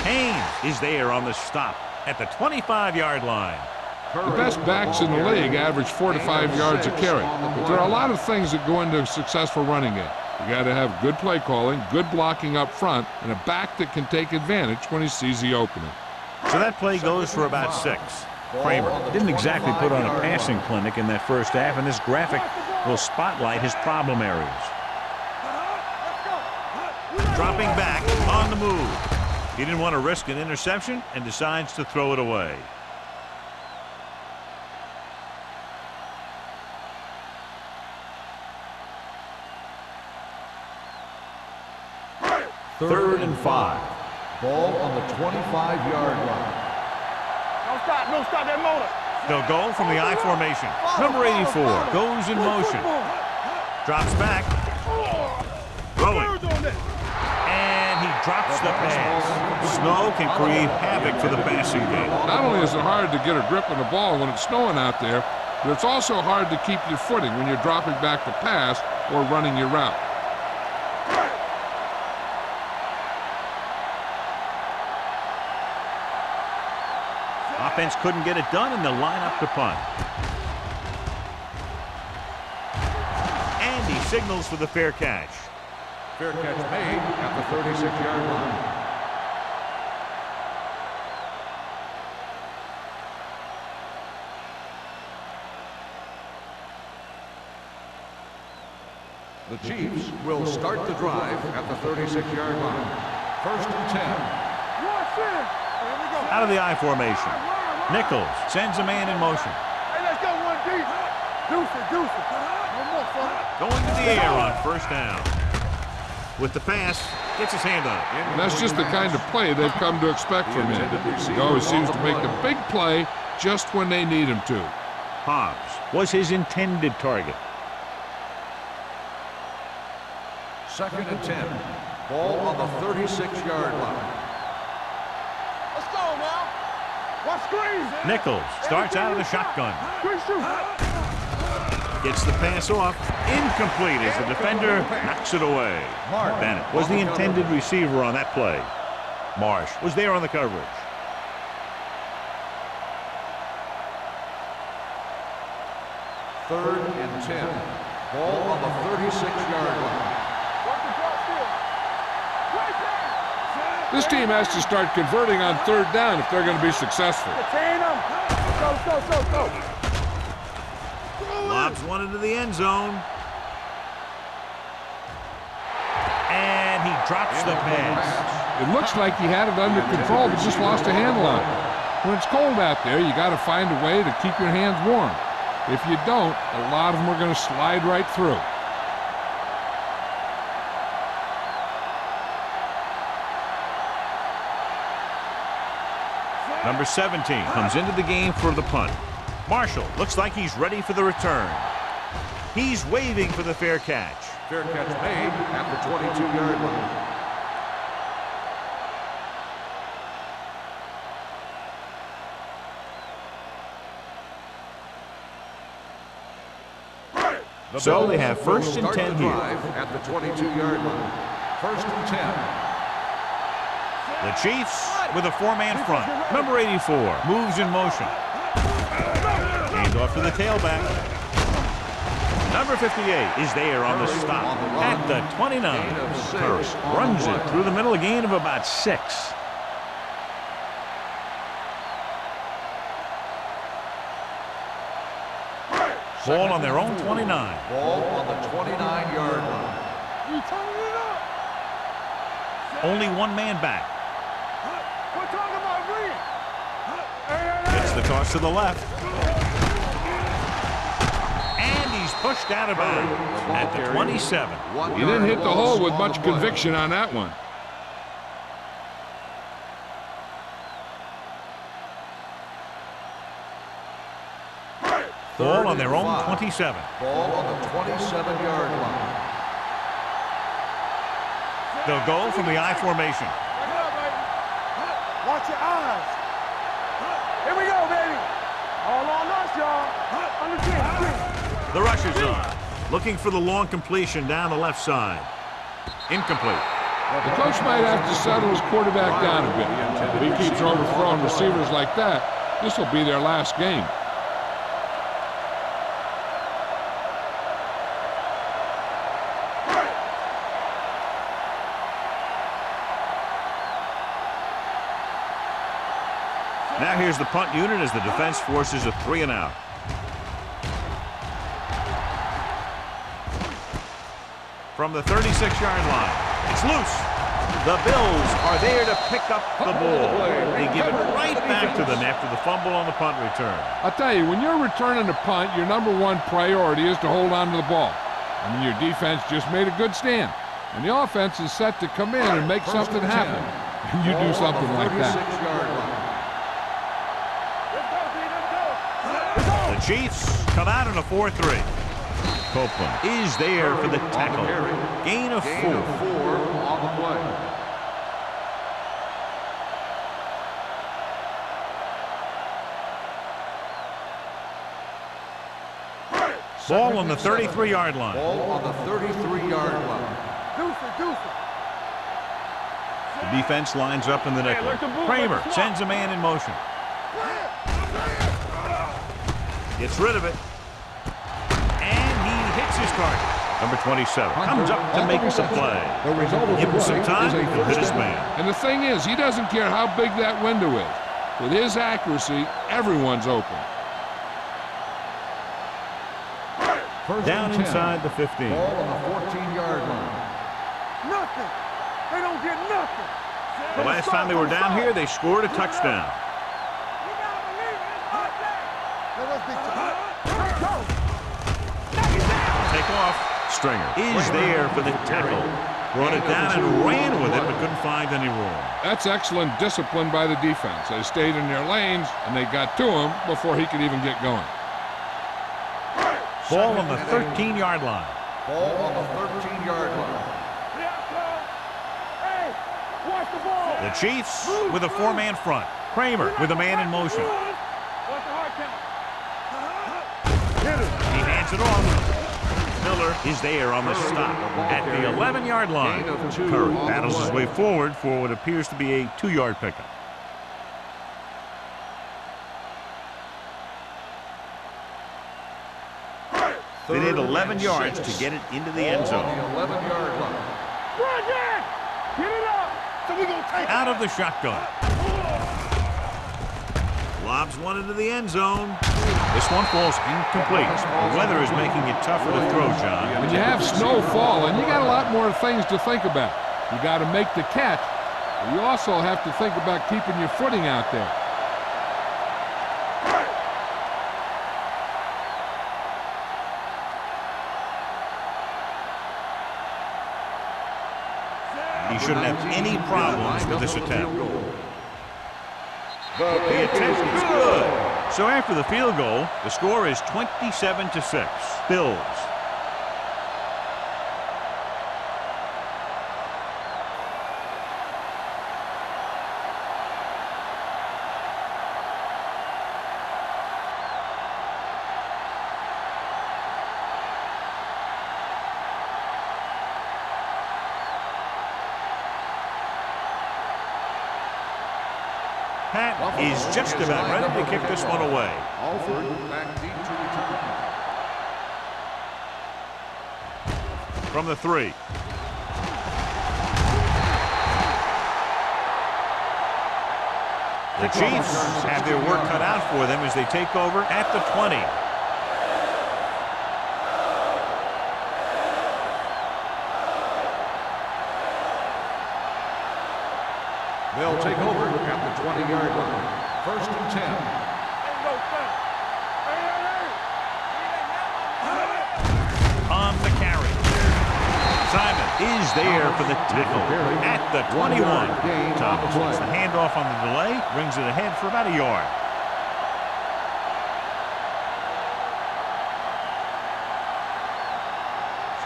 Haynes is there on the stop at the 25-yard line. The best backs in the league average 4 to 5 yards a carry. But there are a lot of things that go into a successful running game. You got to have good play calling, good blocking up front, and a back that can take advantage when he sees the opening. So that play goes for about 6. Kramer didn't exactly put on a passing clinic in that first half, and this graphic will spotlight his problem areas. Dropping back on the move. He didn't want to risk an interception and decides to throw it away. Third and 5. Ball on the 25-yard line. Don't stop that motor. They'll go from the I formation. Number 84 goes in motion. Drops back. Throwing. And he drops the pass. Snow can create havoc for the passing game. Not only is it hard to get a grip on the ball when it's snowing out there, but it's also hard to keep your footing when you're dropping back to pass or running your route. Offense couldn't get it done, and they'll line up to punt. And he signals for the fair catch. Fair catch made at the 36-yard line. The Chiefs will start the drive at the 36-yard line. 1st and 10. Out of the I formation. Nichols sends a man in motion. Hey, let's go one deep. Deuce it. One more, son. Going to the air on 1st down. With the pass, gets his hand on it. And that's just the kind of play they've come to expect from him. He always seems to make the big play just when they need him to. Hobbs was his intended target. 2nd and 10. Ball on the 36-yard line. Let's go now. Watch screens. Nichols starts out of the shotgun. Quick shoot. Gets the pass off. Incomplete as the defender knocks it away. Bennett was the intended receiver on that play. Marsh was there on the coverage. Third and 10. Ball on the 36-yard line. This team has to start converting on 3rd down if they're going to be successful. Go. Lobs one into the end zone. And he drops the pass. It looks like he had it under control, but just lost a handle on it. When it's cold out there, you got to find a way to keep your hands warm. If you don't, a lot of them are going to slide right through. Number 17 comes into the game for the punt. Marshall looks like he's ready for the return. He's waving for the fair catch. Fair catch made at the 22-yard line. So they have 1st and 10 here. At the 22-yard line. 1st and 10. The Chiefs with a 4-man front. Number 84 moves in motion. Hand off to the tailback. Number 58 is there on the stop at the 29. Curry runs it through the middle, a gain of about 6. Ball on their own 29. Ball on the 29-yard line. We turning it up. Only one man back. We're talking about green. Gets the toss to the left. And he's pushed out of bounds at the 27. He didn't hit the hole with much conviction on that one. Ball on their own 27. Ball on the 27-yard line. They'll go from the I formation. Watch your eyes. Here we go, baby. All on us, y'all. On the 10. The rush is on. Looking for the long completion down the left side. Incomplete. The coach might have to settle his quarterback down a bit. If he keeps overthrowing receivers like that, this will be their last game. Now here's the punt unit as the defense forces a 3-and-out. From the 36-yard line, it's loose. The Bills are there to pick up the ball. They give it right back to them after the fumble on the punt return. I'll tell you, when you're returning a punt, your #1 priority is to hold on to the ball. I mean, your defense just made a good stand. And the offense is set to come in and make something happen. And you do something like that. The Chiefs come out in a 4-3. Copeland is there for the tackle. Gain of 4. Gain of 4 on the play. Ball on the 33-yard line. Ball on the 33-yard line. The defense lines up in the nickel. Kramer sends a man in motion. Gets rid of it. And he hits his target. Number 27 comes up to make the play. Give him some time, he'll hit his man. And the thing is, he doesn't care how big that window is. With his accuracy, everyone's open. Down inside the 15. Ball on the 14-yard line. Nothing. They don't get nothing. The last time they were down here, they scored a touchdown. You gotta believe it. It's hard day. Take off. Stringer is there for the tackle. Brought it down and ran with it, but couldn't find any room. That's excellent discipline by the defense. They stayed in their lanes, and they got to him before he could even get going. Ball on the 13-yard line. Ball on the 13-yard line. Hey, watch the ball. The Chiefs with a 4-man front. Kramer with a man in motion. Watch the hard count. He hands it off. Miller is there on the stop at the 11-yard line. Curry battles his way forward for what appears to be a 2-yard pickup. They need 11 yards to get it into the end zone. 11-yard line. Get it up. So we gonna take Out of the shotgun. Lobs one into the end zone. This one falls incomplete. The weather is making it tougher to throw, John. When you have snow falling, you got a lot more things to think about. You got to make the catch, but you also have to think about keeping your footing out there. He shouldn't have any problems with this attempt. The attempt is good. So after the field goal, the score is 27-6. Bills. Pat is just about ready to kick this one away. Alford back deep to return. From the 3. The Chiefs have their work cut out for them as they take over at the 20. They'll take over at the 20-yard line. 1st and 10. On the carry. Simon is there for the tackle at the 21. Thomas gets the handoff on the delay, brings it ahead for about a yard.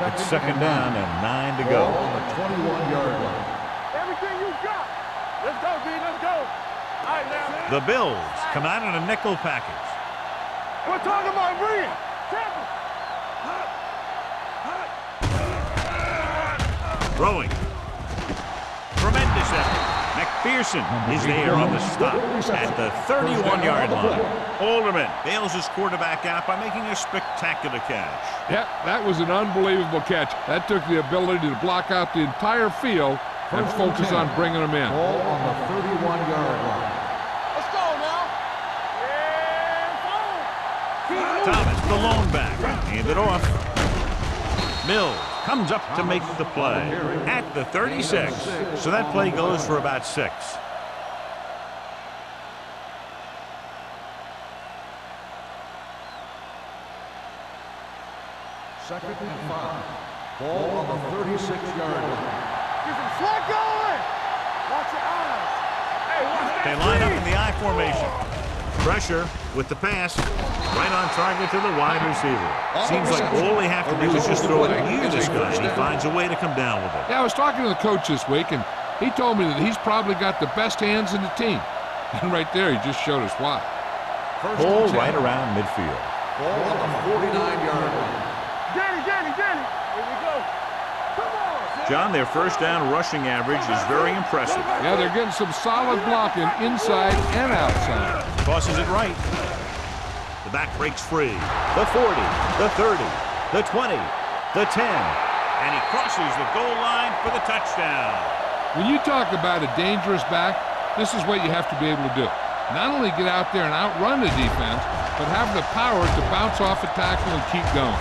It's 2nd down and 9 to go. On the 21-yard line. Everything you got. Let's go, D. Let's go. All right, now. The Bills come out in a nickel package. We're talking about bringing. Throwing. Tremendous effort. McPherson is there on the stop at the 31-yard line. Alderman bails his quarterback out by making a spectacular catch. Yep, that was an unbelievable catch. That took the ability to block out the entire field and focus on bringing them in. Ball on the 31-yard line. Let's go now. Yeah, Thomas, the lone back, hand it off. Mills comes up to make the play at the 36. So that play goes for about 6. Second and 5. Ball on the 36-yard line. Get some slack going. Watch your eyes. Hey, watch that. They line up in the I formation. Pressure with the pass. Right on target to the wide receiver. Seems like all they have to do is just throw it near this guy, and he finds a way to come down with it. Yeah, I was talking to the coach this week, and he told me that he's probably got the best hands in the team. And right there, he just showed us why. Ball right around midfield. Ball on the 49-yard line. Danny. Here we go. Come on. John, their first down rushing average is very impressive. Yeah, they're getting some solid blocking inside and outside. Tosses it right. The back breaks free. The 40, the 30, the 20, the 10. And he crosses the goal line for the touchdown. When you talk about a dangerous back, this is what you have to be able to do. Not only get out there and outrun the defense, but have the power to bounce off a tackle and keep going.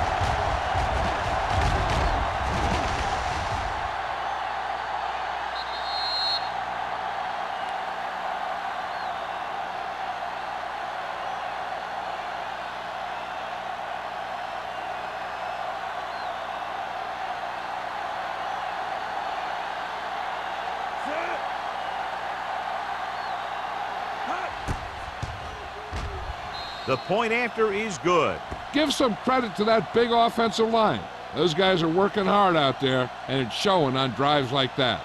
The point after is good. Give some credit to that big offensive line. Those guys are working hard out there, and it's showing on drives like that.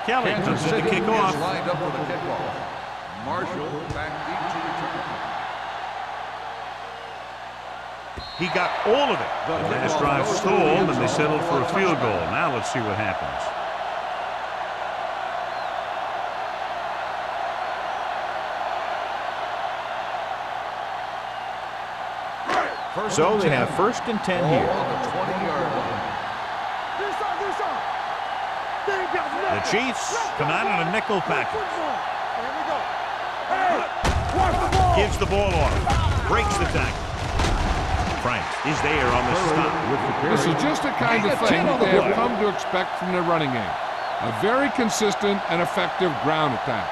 Kelly comes Kansas in City to kick is off. lined up for the kickoff. Marshall back deep to return. He got all of it. The last drive stalled, and they settled for a field goal. Now let's see what happens. So they have 1st and 10 Ball here. on the 20-yard line. The Chiefs come out in a nickel package. Here we go. Hey, watch the ball. Gives the ball off. Breaks the tackle. Franks is there on the stop with the carry. This is just the kind of thing that they have come to expect from their running game. A very consistent and effective ground attack.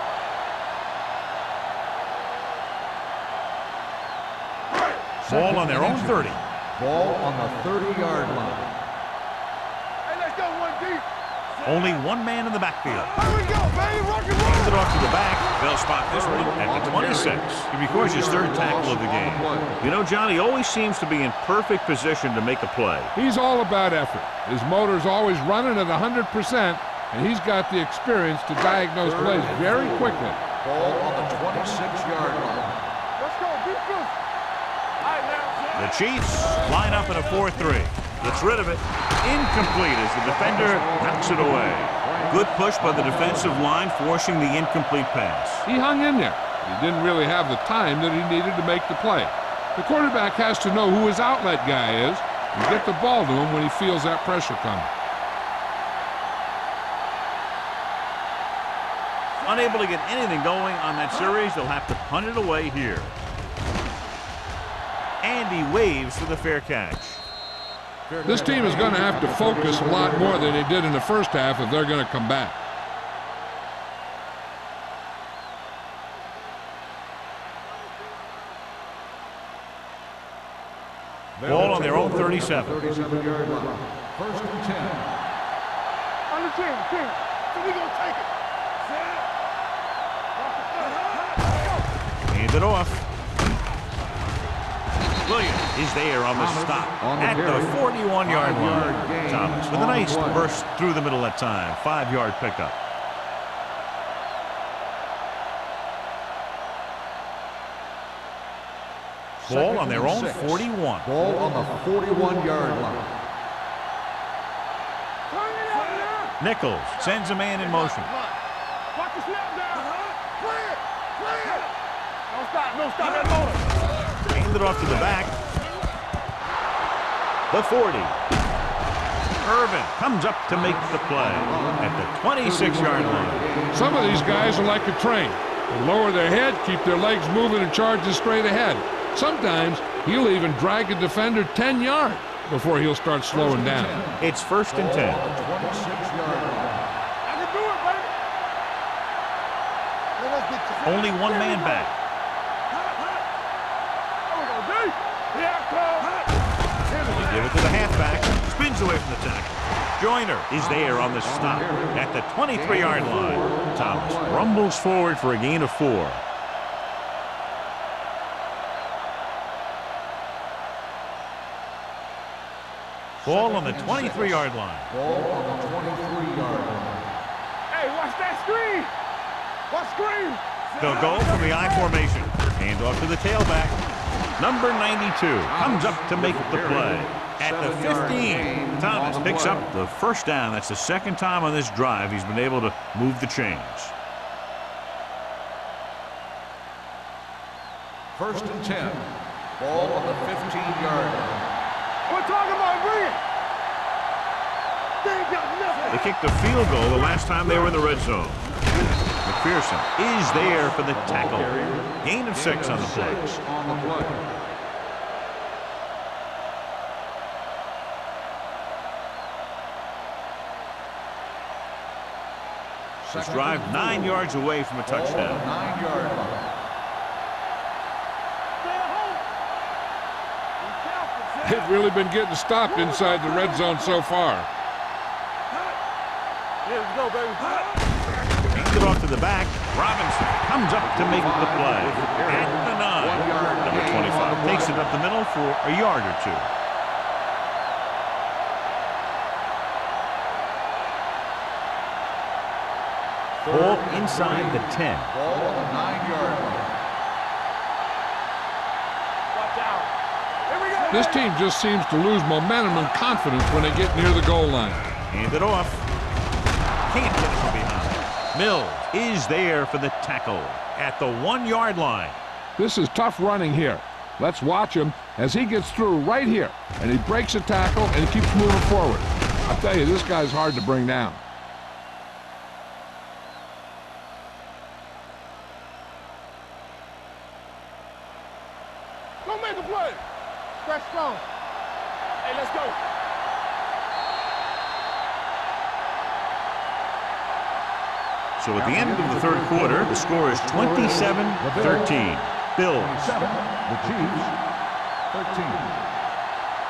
Ball on their own 30. Ball on the 30-yard line. Hey, let's go one deep. Only one man in the backfield. Here we go, baby. Rock and roll. Hands it off to the back. They'll spot this one at the 26. He records his 3rd tackle of the game. You know, John, he always seems to be in perfect position to make a play. He's all about effort. His motor's always running at 100%, and he's got the experience to diagnose plays very quickly. Ball on the 26-yard line. Let's go, defense. All right, now. The Chiefs line up in a 4-3. Gets rid of it. Incomplete as the defender knocks it away. Good push by the defensive line, forcing the incomplete pass. He hung in there. He didn't really have the time that he needed to make the play. The quarterback has to know who his outlet guy is and get the ball to him when he feels that pressure coming. Unable to get anything going on that series, they'll have to punt it away here. And he waves for the fair catch. This team is going to have to focus a lot more than they did in the first half if they're going to come back. Ball on their own 37. 37-yard line. 1st and 10. On the 10. So we gonna take it. Hand it off. Williams is there on the stop at the 41-yard line. Thomas with a nice burst through the middle that time. 5-yard pickup. Ball on their own 41. Ball on the 41-yard line. Nichols sends a man in motion. Watch the snap down. Play it. Don't stop that motor. Hand it off to the back. The 40. Irvin comes up to make the play at the 26-yard line. Some of these guys are like a train. They lower their head, keep their legs moving, and charge straight ahead. Sometimes he'll even drag a defender 10 yards before he'll start slowing down. It's 1st and 10. Ball on the 26-yard Only one man back. They give it to the halfback. Spins away from the tackle. Joyner is there on the stop at the 23-yard line. Thomas rumbles forward for a gain of 4. Ball on the 23-yard line. Ball on the 23-yard line. Hey, watch that screen! Watch screen! They'll go from the I formation. Hand off to the tailback. Number 92 comes up to make the play. At the 15, Thomas picks up the first down. That's the second time on this drive he's been able to move the chains. 1st and 10. Ball on the 15-yard line. We're talking about bring it! They ain't got nothing! They kicked a field goal the last time they were in the red zone. McPherson is there for the tackle. Gain of 6 on the play. This drive 9 yards away from a touchdown. 9-yard line. They've really been getting stopped inside the red zone so far. Here we go, baby. Hands it off to the back. Robinson comes up to make the play. At the 9. Number 25 takes it up the middle for a yard or 2. Ball inside the 10. Ball on the 9-yard line. Watch out. Here we go. This team just seems to lose momentum and confidence when they get near the goal line. Hand it off. Can't get it from behind. Mills is there for the tackle at the 1-yard line. This is tough running here. Let's watch him as he gets through right here. And he breaks a tackle and he keeps moving forward. I'll tell you, this guy's hard to bring down. Don't make the play. Stretch strong. Hey, let's go. So at the end of the third quarter, the score is 27-13. Bills. 7. The Chiefs. 13.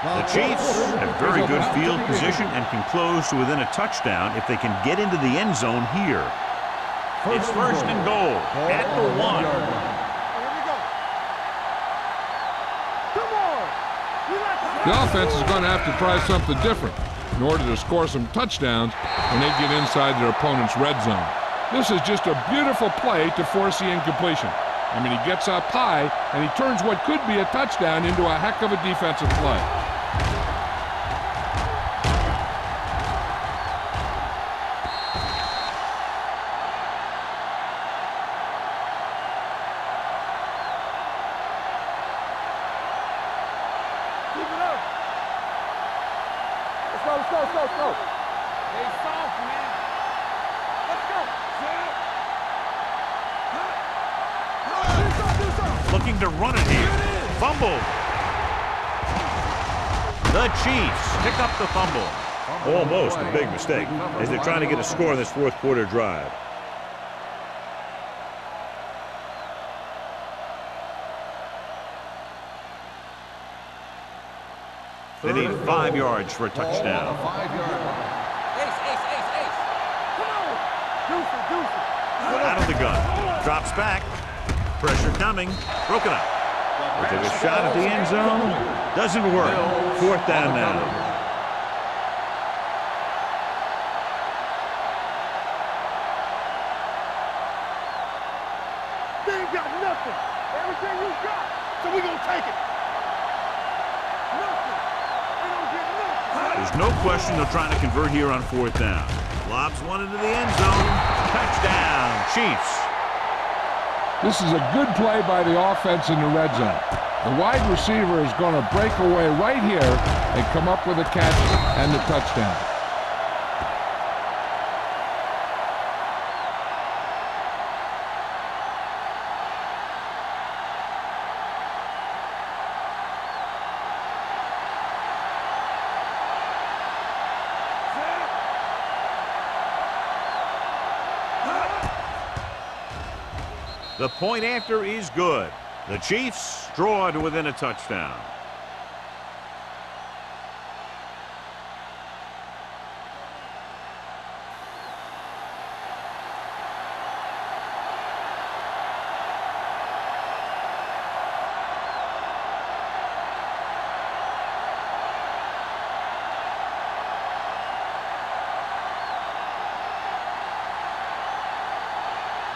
The Chiefs have very good field position and can close to within a touchdown if they can get into the end zone here. It's 1st and goal at the 1. Here we go. Come on. We like to The offense is going to have to try something different in order to score some touchdowns when they get inside their opponent's red zone. This is just a beautiful play to force the incompletion. I mean, he gets up high, and he turns what could be a touchdown into a heck of a defensive play. keep it up. Let's go, let's go, let's go, let's go. Stay soft, man. Let's go. Looking to run it here. Fumble. The Chiefs pick up the fumble. Almost a big mistake as they're trying to get a score in this fourth quarter drive. They need 5 yards for a touchdown. 5-yard line. Out of the gun. Drops back. Pressure coming. Broken up. They took a shot at the end zone. Doesn't work. 4th down now. They ain't got nothing. Everything you got. So we gonna take it. Nothing. They don't get nothing. There's no question they're trying to convert here on 4th down. Lobs one into the end zone. Touchdown, Chiefs. This is a good play by the offense in the red zone. The wide receiver is going to break away right here and come up with a catch and the touchdown. The point after is good. The Chiefs draw to within a touchdown.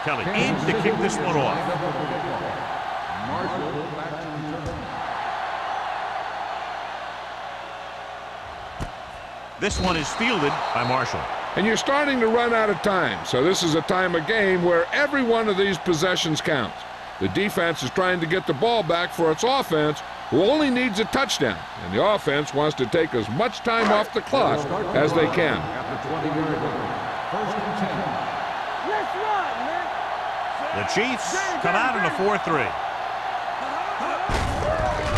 Kelly in to kick this one off. Marshall back to return. This one is fielded by Marshall. And you're starting to run out of time, so this is a time of game where every one of these possessions counts. The defense is trying to get the ball back for its offense, who only needs a touchdown, and the offense wants to take as much time off the clock as they can. At the 20-yard line. First and 10. Let's run, man. The Chiefs come out in a 4-3.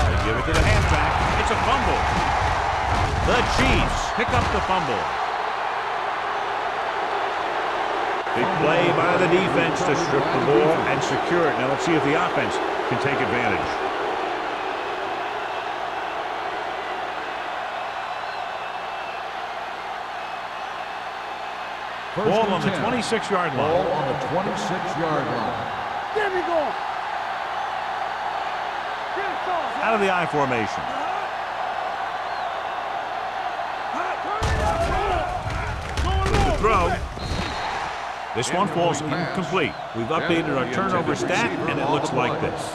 They give it to the halfback. It's a fumble. The Chiefs pick up the fumble. Big play by the defense to strip the ball and secure it. Now let's see if the offense can take advantage. Ball on the 26-yard line. Ball on the 26-yard line. There we go. Get it off. Out of the I formation. The throw. This one falls incomplete. We've updated our turnover stat, and it looks like this.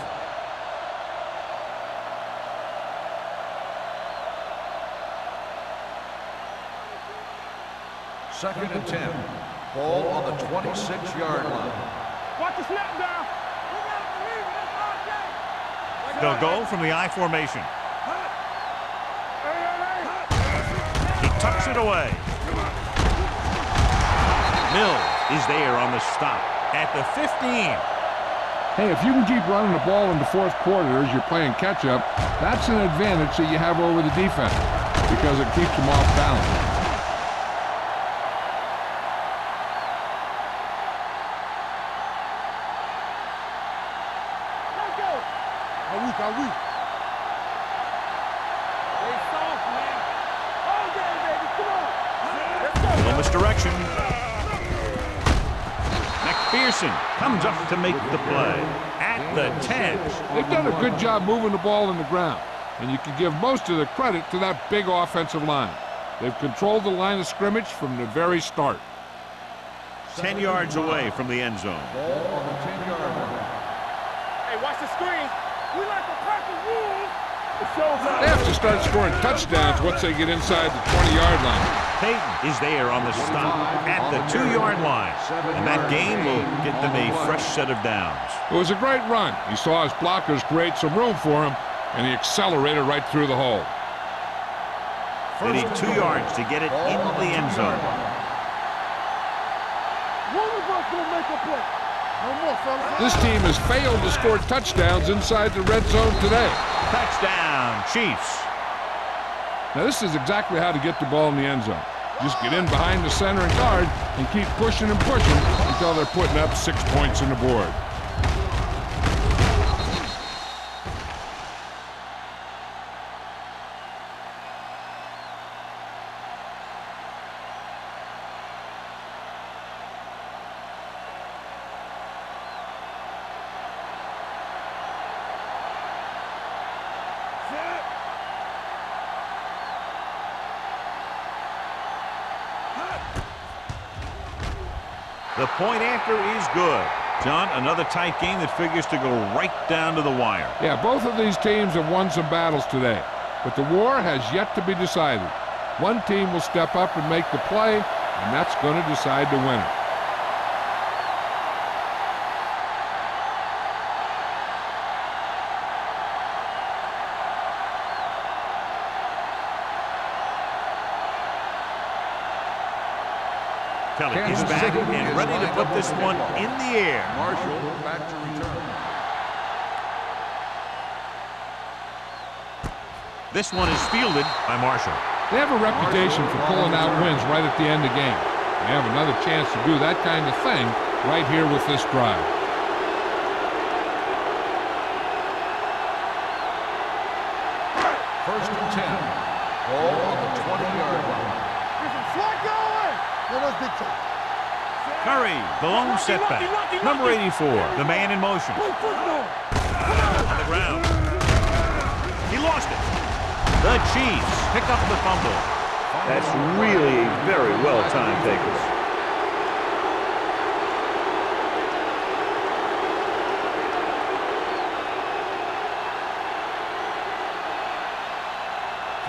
Second and 10. Ball on the 26-yard line. Watch the snap down. They'll go from the I formation. He tucks it away. Mills is there on the stop at the 15. Hey, if you can keep running the ball in the fourth quarter as you're playing catch-up, that's an advantage that you have over the defense because it keeps them off balance. Little misdirection. McPherson comes up to make the play at the 10. They've done a good job moving the ball in the ground, and you can give most of the credit to that big offensive line. They've controlled the line of scrimmage from the very start. 10 yards away from the end zone. Ball on the 10-yard line. Hey, watch the screen. We like the practice rules. They have to start scoring touchdowns once they get inside the 20-yard line. Peyton is there on the stop at the 2-yard line. And that gain will get them a fresh set of downs. It was a great run. He saw his blockers create some room for him, and he accelerated right through the hole. They need 2 yards to get it into the end zone. One of us gonna make a play. No more, fellas. This team has failed to score touchdowns inside the red zone today. Touchdown, Chiefs. Now, this is exactly how to get the ball in the end zone. Just get in behind the center and guard and keep pushing and pushing until they're putting up 6 points on the board. The point after is good. John, another tight game that figures to go right down to the wire. Yeah, both of these teams have won some battles today, but the war has yet to be decided. One team will step up and make the play, and that's going to decide the winner. Kelly is back and ready to put this one in the air. Marshall back to return. This one is fielded by Marshall. They have a reputation for pulling out wins right at the end of the game. They have another chance to do that kind of thing right here with this drive. First and 10. Ball on the 20-yard line. Curry, the long setback. Number 84, the man in motion. On the ground. He lost it. The Chiefs pick up the fumble. That's really a very well-timed tackle.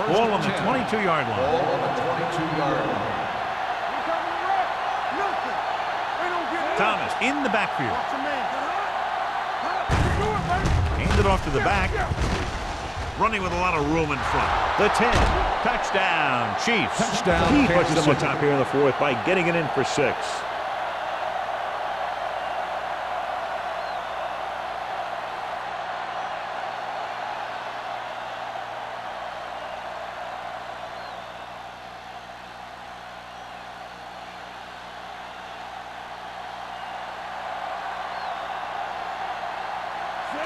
Ball on the 22-yard line. Ball on the 22-yard line. Thomas in the backfield. Hand it off to the back. Running with a lot of room in front. The 10. Touchdown, Chiefs. Touchdown, He puts Kansas them on City. top here in the fourth by getting it in for 6.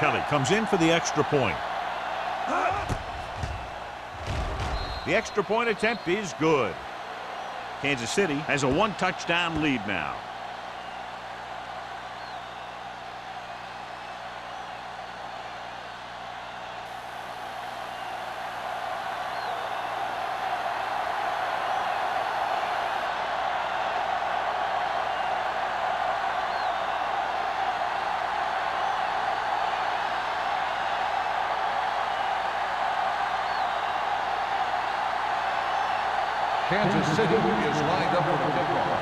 Kelly comes in for the extra point. The extra point attempt is good. Kansas City has a 1-touchdown lead now. Kansas City is lined up for the kickoff.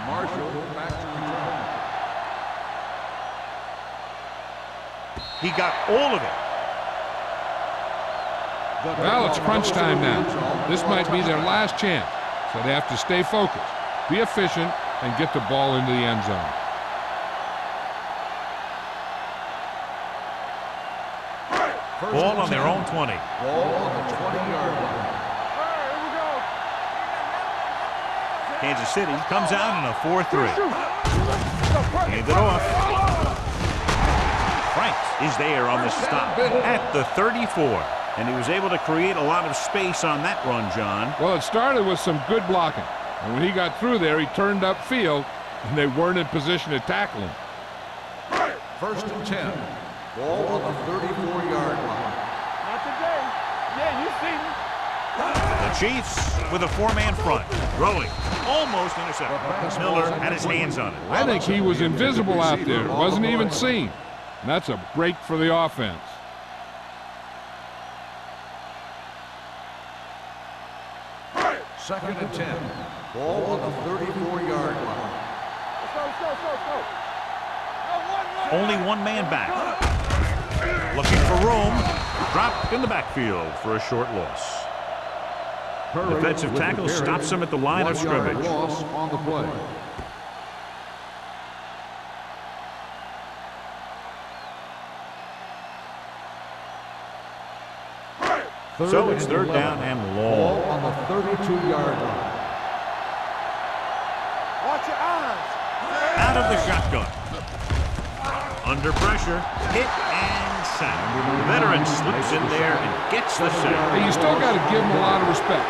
Marshall back to return. He got all of it. Well, it's crunch time now. This might be their last chance, so they have to stay focused, be efficient, and get the ball into the end zone. Ball on their own 20. Ball on the 20-yard line. Kansas City comes out in a 4-3. Hand it off. Franks is there on the stop at the 34. And he was able to create a lot of space on that run, John. Well, it started with some good blocking. And when he got through there, he turned upfield, and they weren't in position to tackle him. First and 10. Ball on the 34-yard line. Not today. Yeah, you see me. The Chiefs with a 4-man front. Throwing. Almost intercepted. Miller had his hands on it. I think he was invisible out there. Wasn't even seen. And that's a break for the offense. Second and 10. Ball on the 34-yard line. Let's go. Only one man back. Looking for room. Dropped in the backfield for a short loss. Defensive tackle stops him at the line of 1 yard scrimmage. loss on the play. So it's third down and Ball long. on the 32-yard line. Watch your eyes. Out of the shotgun. Under pressure. Hit and sack. The veteran slips in there and gets the sack. Hey, you still got to give him a lot of respect.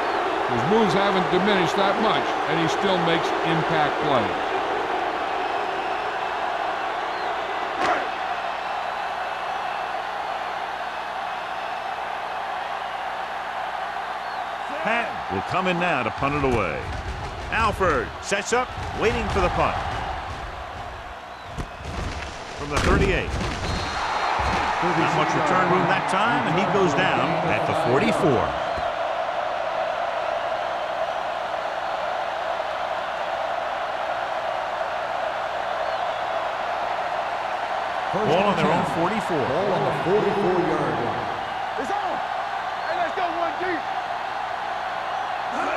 His moves haven't diminished that much, and he still makes impact plays. Patton will come in now to punt it away. Alford sets up, waiting for the punt. From the 38. Not much return room that time, and he goes down at the 44. Ball on their own 44. Ball on the 44-yard line. It's on. Hey, let's go one deep.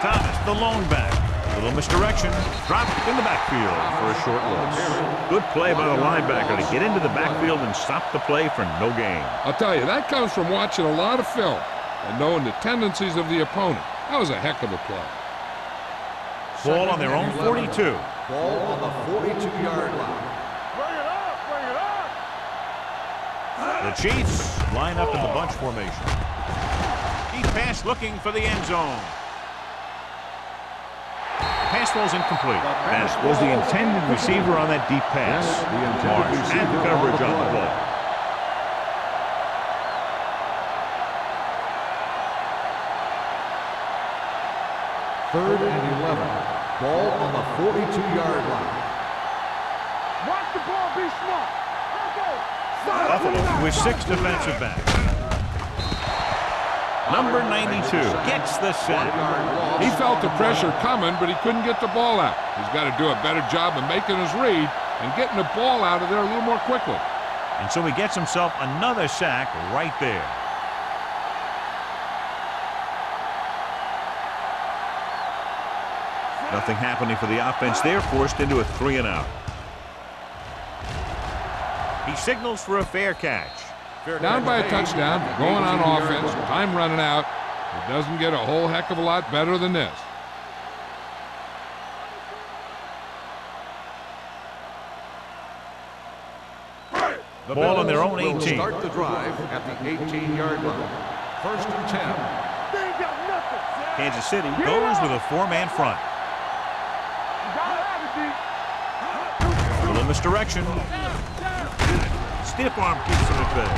Thomas, the lone back. Little misdirection. Dropped in the backfield for a short loss. Good play by the linebacker to get into the backfield and stop the play for no gain. I'll tell you, that comes from watching a lot of film and knowing the tendencies of the opponent. That was a heck of a play. Ball on their own 42. Ball on the 42-yard line. Bring it up. The Chiefs line up in the bunch formation. Deep defense looking for the end zone. Pass falls incomplete. That was the intended receiver on that deep pass. Marsh had the coverage on the ball. Third and 11. Ball on the 42-yard line. Watch the ball, be smart. Buffalo with 6 defensive backs. Number 92 gets the sack. He felt the pressure coming, but he couldn't get the ball out. He's got to do a better job of making his read and getting the ball out of there a little more quickly. And so he gets himself another sack right there. Nothing happening for the offense. They're forced into a 3-and-out. He signals for a fair catch. Down by a touchdown, going on offense, time running out. It doesn't get a whole heck of a lot better than this. The ball on their own 18. Start the drive at the 18-yard line. First and 10. They ain't got nothing. Kansas City goes with a 4-man front. You gotta have it, D. A little misdirection. Stiff arm keeps him at bay.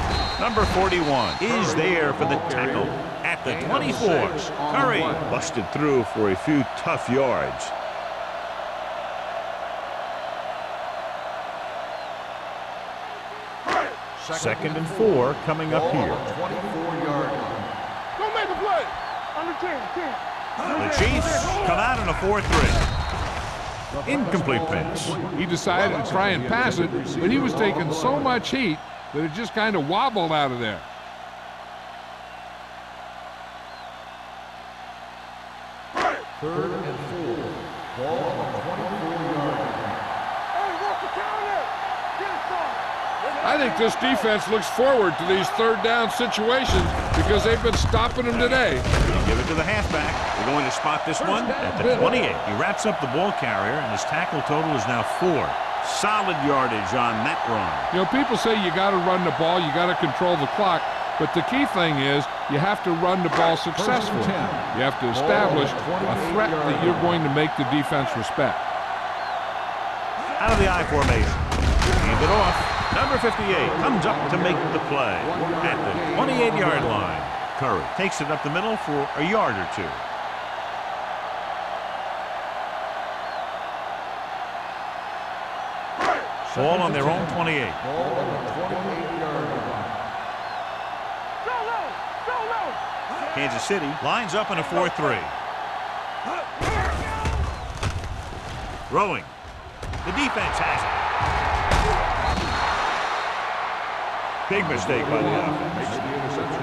Number 41 is there for the tackle at the 24. Curry busted through for a few tough yards. Second and 4 coming up here. 24-yard line. Don't make a play. On the 10. The Chiefs come out in a 4-3. Incomplete pass. He decided to try and pass it, but he was taking so much heat that it just kind of wobbled out of there. Third and 4. Ball on the 24-yard line. Hey, walk the counter. Get it started. I think this defense looks forward to these third down situations because they've been stopping them today. Give it to the halfback. We're going to spot this one at the 28. He wraps up the ball carrier, and his tackle total is now 4. Solid yardage on that run. You know, people say you got to run the ball, you got to control the clock, but the key thing is you have to run the ball successfully. You have to establish a threat that you're going to make the defense respect. Out of the I formation. Hand it off. Number 58 comes up to make the play at the 28-yard line. Curry takes it up the middle for a yard or 2. Ball on their own 28. Ball on the 28-yard line. Kansas City lines up in a 4-3. Throwing. The defense has it. Big mistake by the offense. Makes the interception.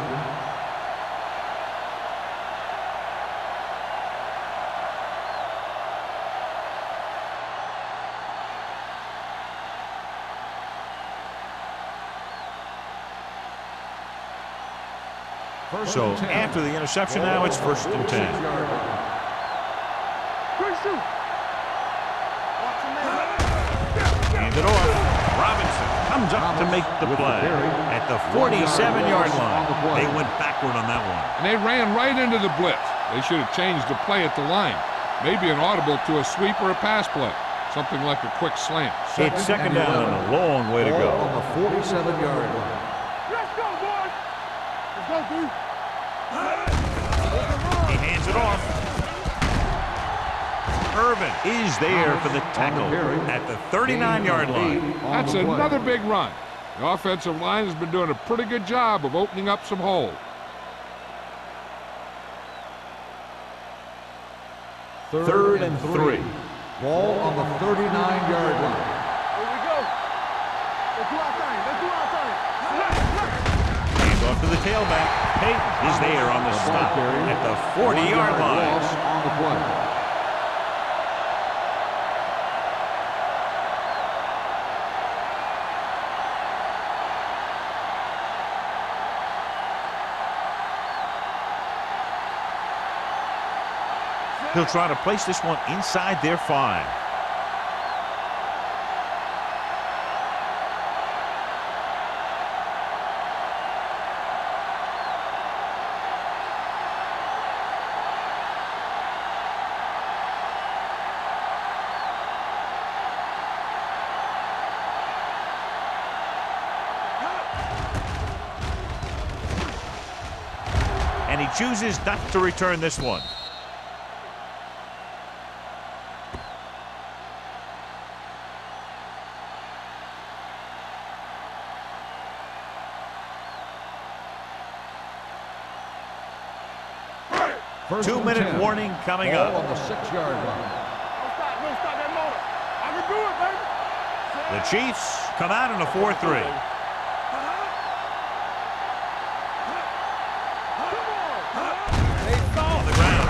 So after the interception now, it's 1st and 10. Hand it off. Robinson comes up to make the play at the 47-yard line. They went backward on that one. And they ran right into the blitz. They should have changed the play at the line. Maybe an audible to a sweep or a pass play. Something like a quick slant. It's 2nd down and a long way to go. On the 47-yard line. Let's go, boys. Let's go, D. He hands it off. Irvin is there for the tackle at the 39-yard line. That's another big run. The offensive line has been doing a pretty good job of opening up some holes. Third and 3. Ball on the 39-yard line. Here we go. Let's do our thing. Let's do our thing. Hands off to the tailback. Payton is there on the stop at the 40-yard line. Loss on the play. He'll try to place this one inside their 5. chooses not to return this one. First 2-minute warning coming up. On the 6-yard line. Don't stop that motor. I can do it, baby. The Chiefs come out in a 4-3. On the ground.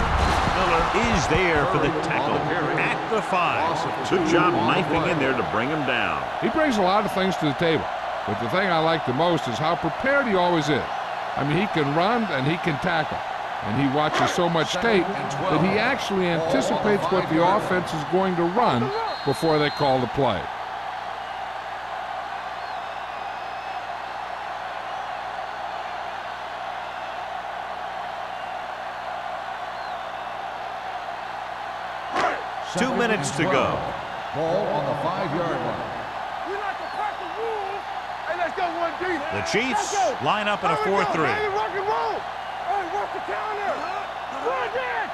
Miller is there for the tackle at the 5. Good job knifing in there to bring him down. He brings a lot of things to the table, but the thing I like the most is how prepared he always is. I mean, he can run and he can tackle. And he watches so much tape that he actually anticipates what the offense is going to run before they call the play. Two minutes to go. Ball on the 5-yard line. We like to crack the rules. Hey, let's go one deep. The Chiefs line up in a 4-3. Rock and roll. Hey, work the counter. Run it.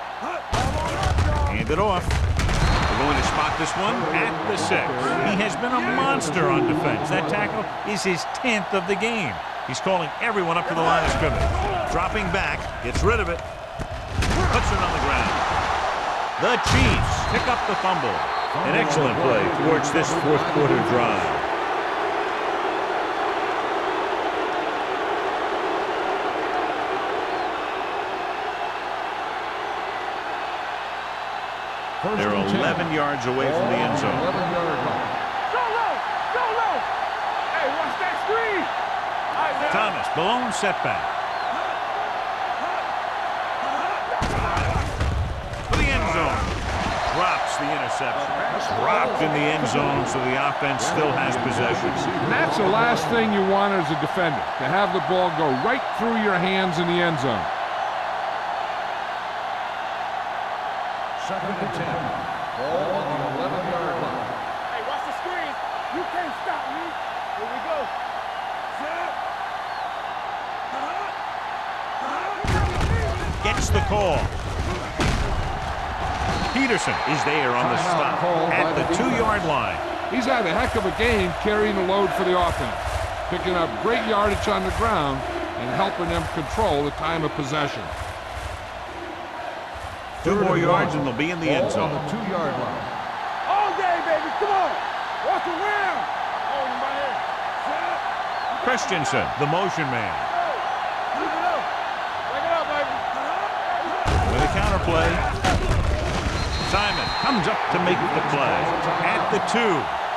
Hand it off. They're going to spot this one at the 6. He has been a monster on defense. That tackle is his 10th of the game. He's calling everyone up to the line of scrimmage. Dropping back, gets rid of it, puts it on the ground. The Chiefs pick up the fumble. An excellent play towards this fourth quarter drive. They're 11 yards away from the end zone. 11-yard line. Go low. Go low. Hey, watch that screen. Thomas, blown setback. For the end zone. Drops the interception. Dropped in the end zone, so the offense still has possession. And that's the last thing you want as a defender, to have the ball go right through your hands in the end zone. 2nd and 10. Ball on the 11-yard line. Hey, watch the screen. You can't stop me. Here we go. Gets the call. Peterson is there on the stop at the 2-yard line. He's had a heck of a game carrying the load for the offense, picking up great yardage on the ground and helping them control the time of possession. 2 more yards and they'll be in the end zone. On the 2-yard line. All day, baby. Come on. Walk around. Oh, you my head. Christensen, the motion man. Keep it up. Break it up, baby. With a counter play. Simon comes up to make the play. At the 2.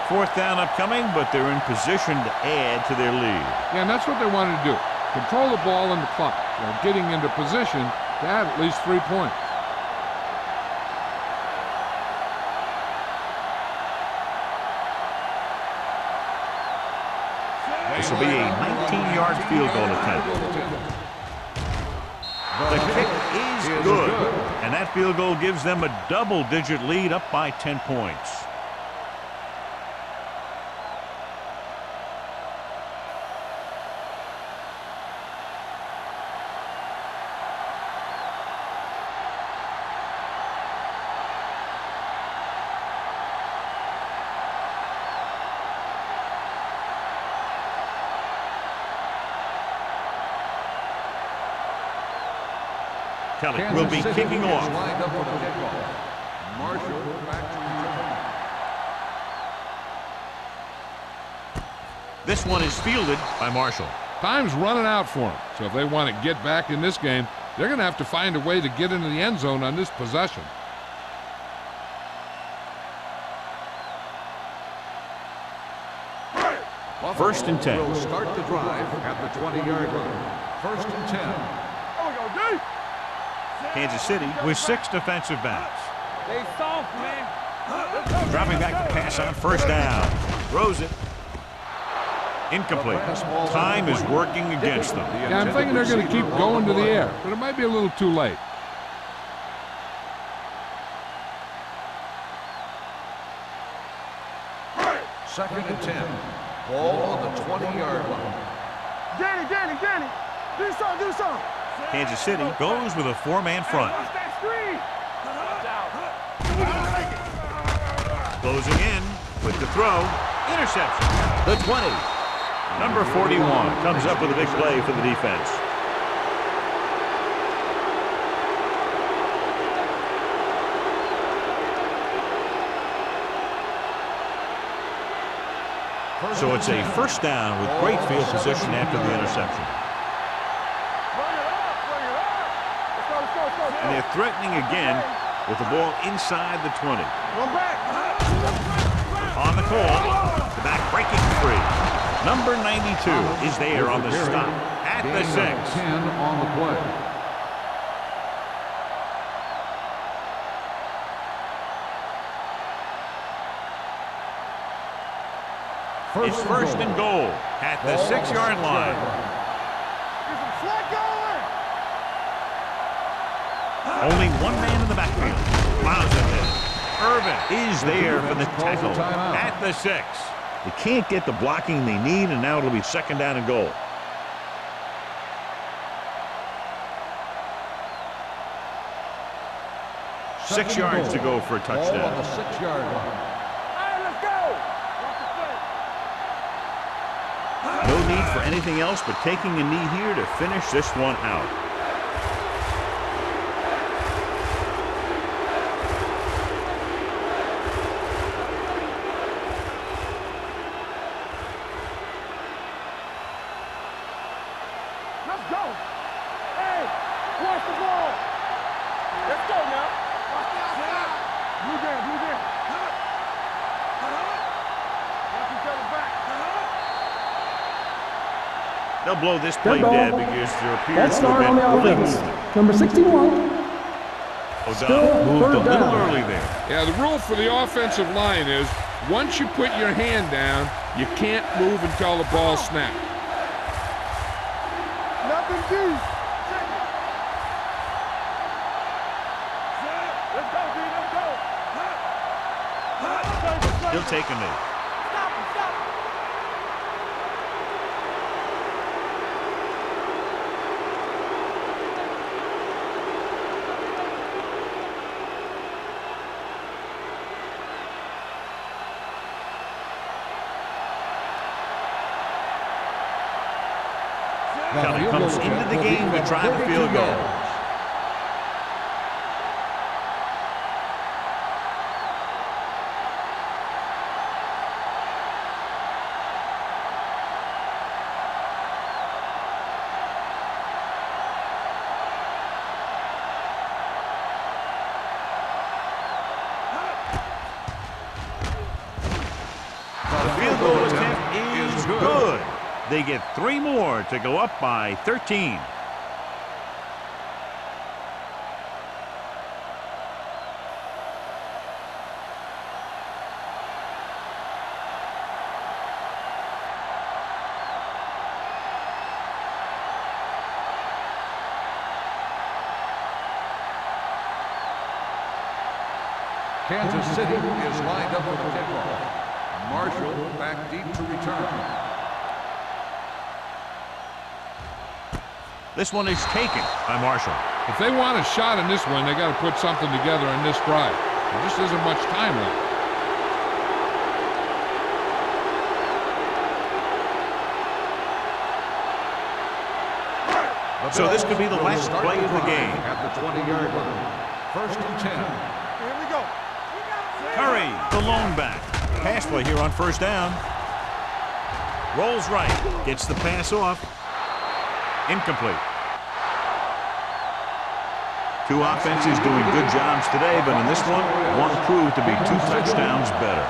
4th down upcoming, but they're in position to add to their lead. Yeah, and that's what they wanted to do. Control the ball and the clock while getting into position to add at least 3 points. This will be a 19-yard field goal attempt. The kick is good, and that field goal gives them a double-digit lead up by 10 points. Kelly will be kicking off. Lined up for the kickoff. Marshall back to return. This one is fielded by Marshall. Time's running out for them, so if they want to get back in this game, they're going to have to find a way to get into the end zone on this possession. First and 10. Will start the drive at the 20-yard line. 1st and 10. There we go, deep. Kansas City with 6 defensive backs. They soft, man. Dropping back to pass on 1st down. Throws it. Incomplete. Time is working against them. Yeah, I'm thinking they're going to keep going to the air, but it might be a little too late. Second and 10. Ball on the 20-yard line. Danny. Do something. Kansas City goes with a four-man front. Closing in with the throw. Interception. The 20. Number 41 comes up with a big play for the defense. So it's a first down with great field position after the interception. And they're threatening again with the ball inside the 20. On the call, the back breaking free. Number 92 is there on the stop at the 6. 10 on the play. It's first and goal at the 6-yard line. Only one man in the backfield. Miles ahead. Irvin is there for the tackle at the 6. They can't get the blocking they need, and now it'll be second down and goal. Six yards to go for a touchdown. On the 6-yard line. No need for anything else but taking a knee here to finish this one out. Let's go. Hey, watch the ball. Let's go now. Blue down, blue down. Watch each other back. They'll blow this play Good ball. dead because there appears Ball to start have on been the early offense. movement. Number 61. O'Donnell Still moved a third little down. early there. Yeah, the rule for the offensive line is once you put your hand down, you can't move until the ball snaps. Nothing deep. Let's go, D. Let's go. He'll take a knee. Stop him, stop him. Kelly comes into the game to try the field goal. The field goal attempt is good. They get 3 more to go up by 13. Kansas City is lined up for the kickoff. Marshall back deep to return. This one is taken by Marshall. If they want a shot in this one, they got to put something together on this drive. There just isn't much time left. So this could be the last play of the game. At the 20-yard line. First and 10. Here we go. Curry, the lone back. Pass play here on first down. Rolls right. Gets the pass off. Incomplete. Two offenses doing good jobs today, but in this one proved to be 2 touchdowns better.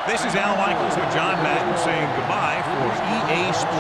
This is Al Michaels with John Madden saying goodbye for EA Sports.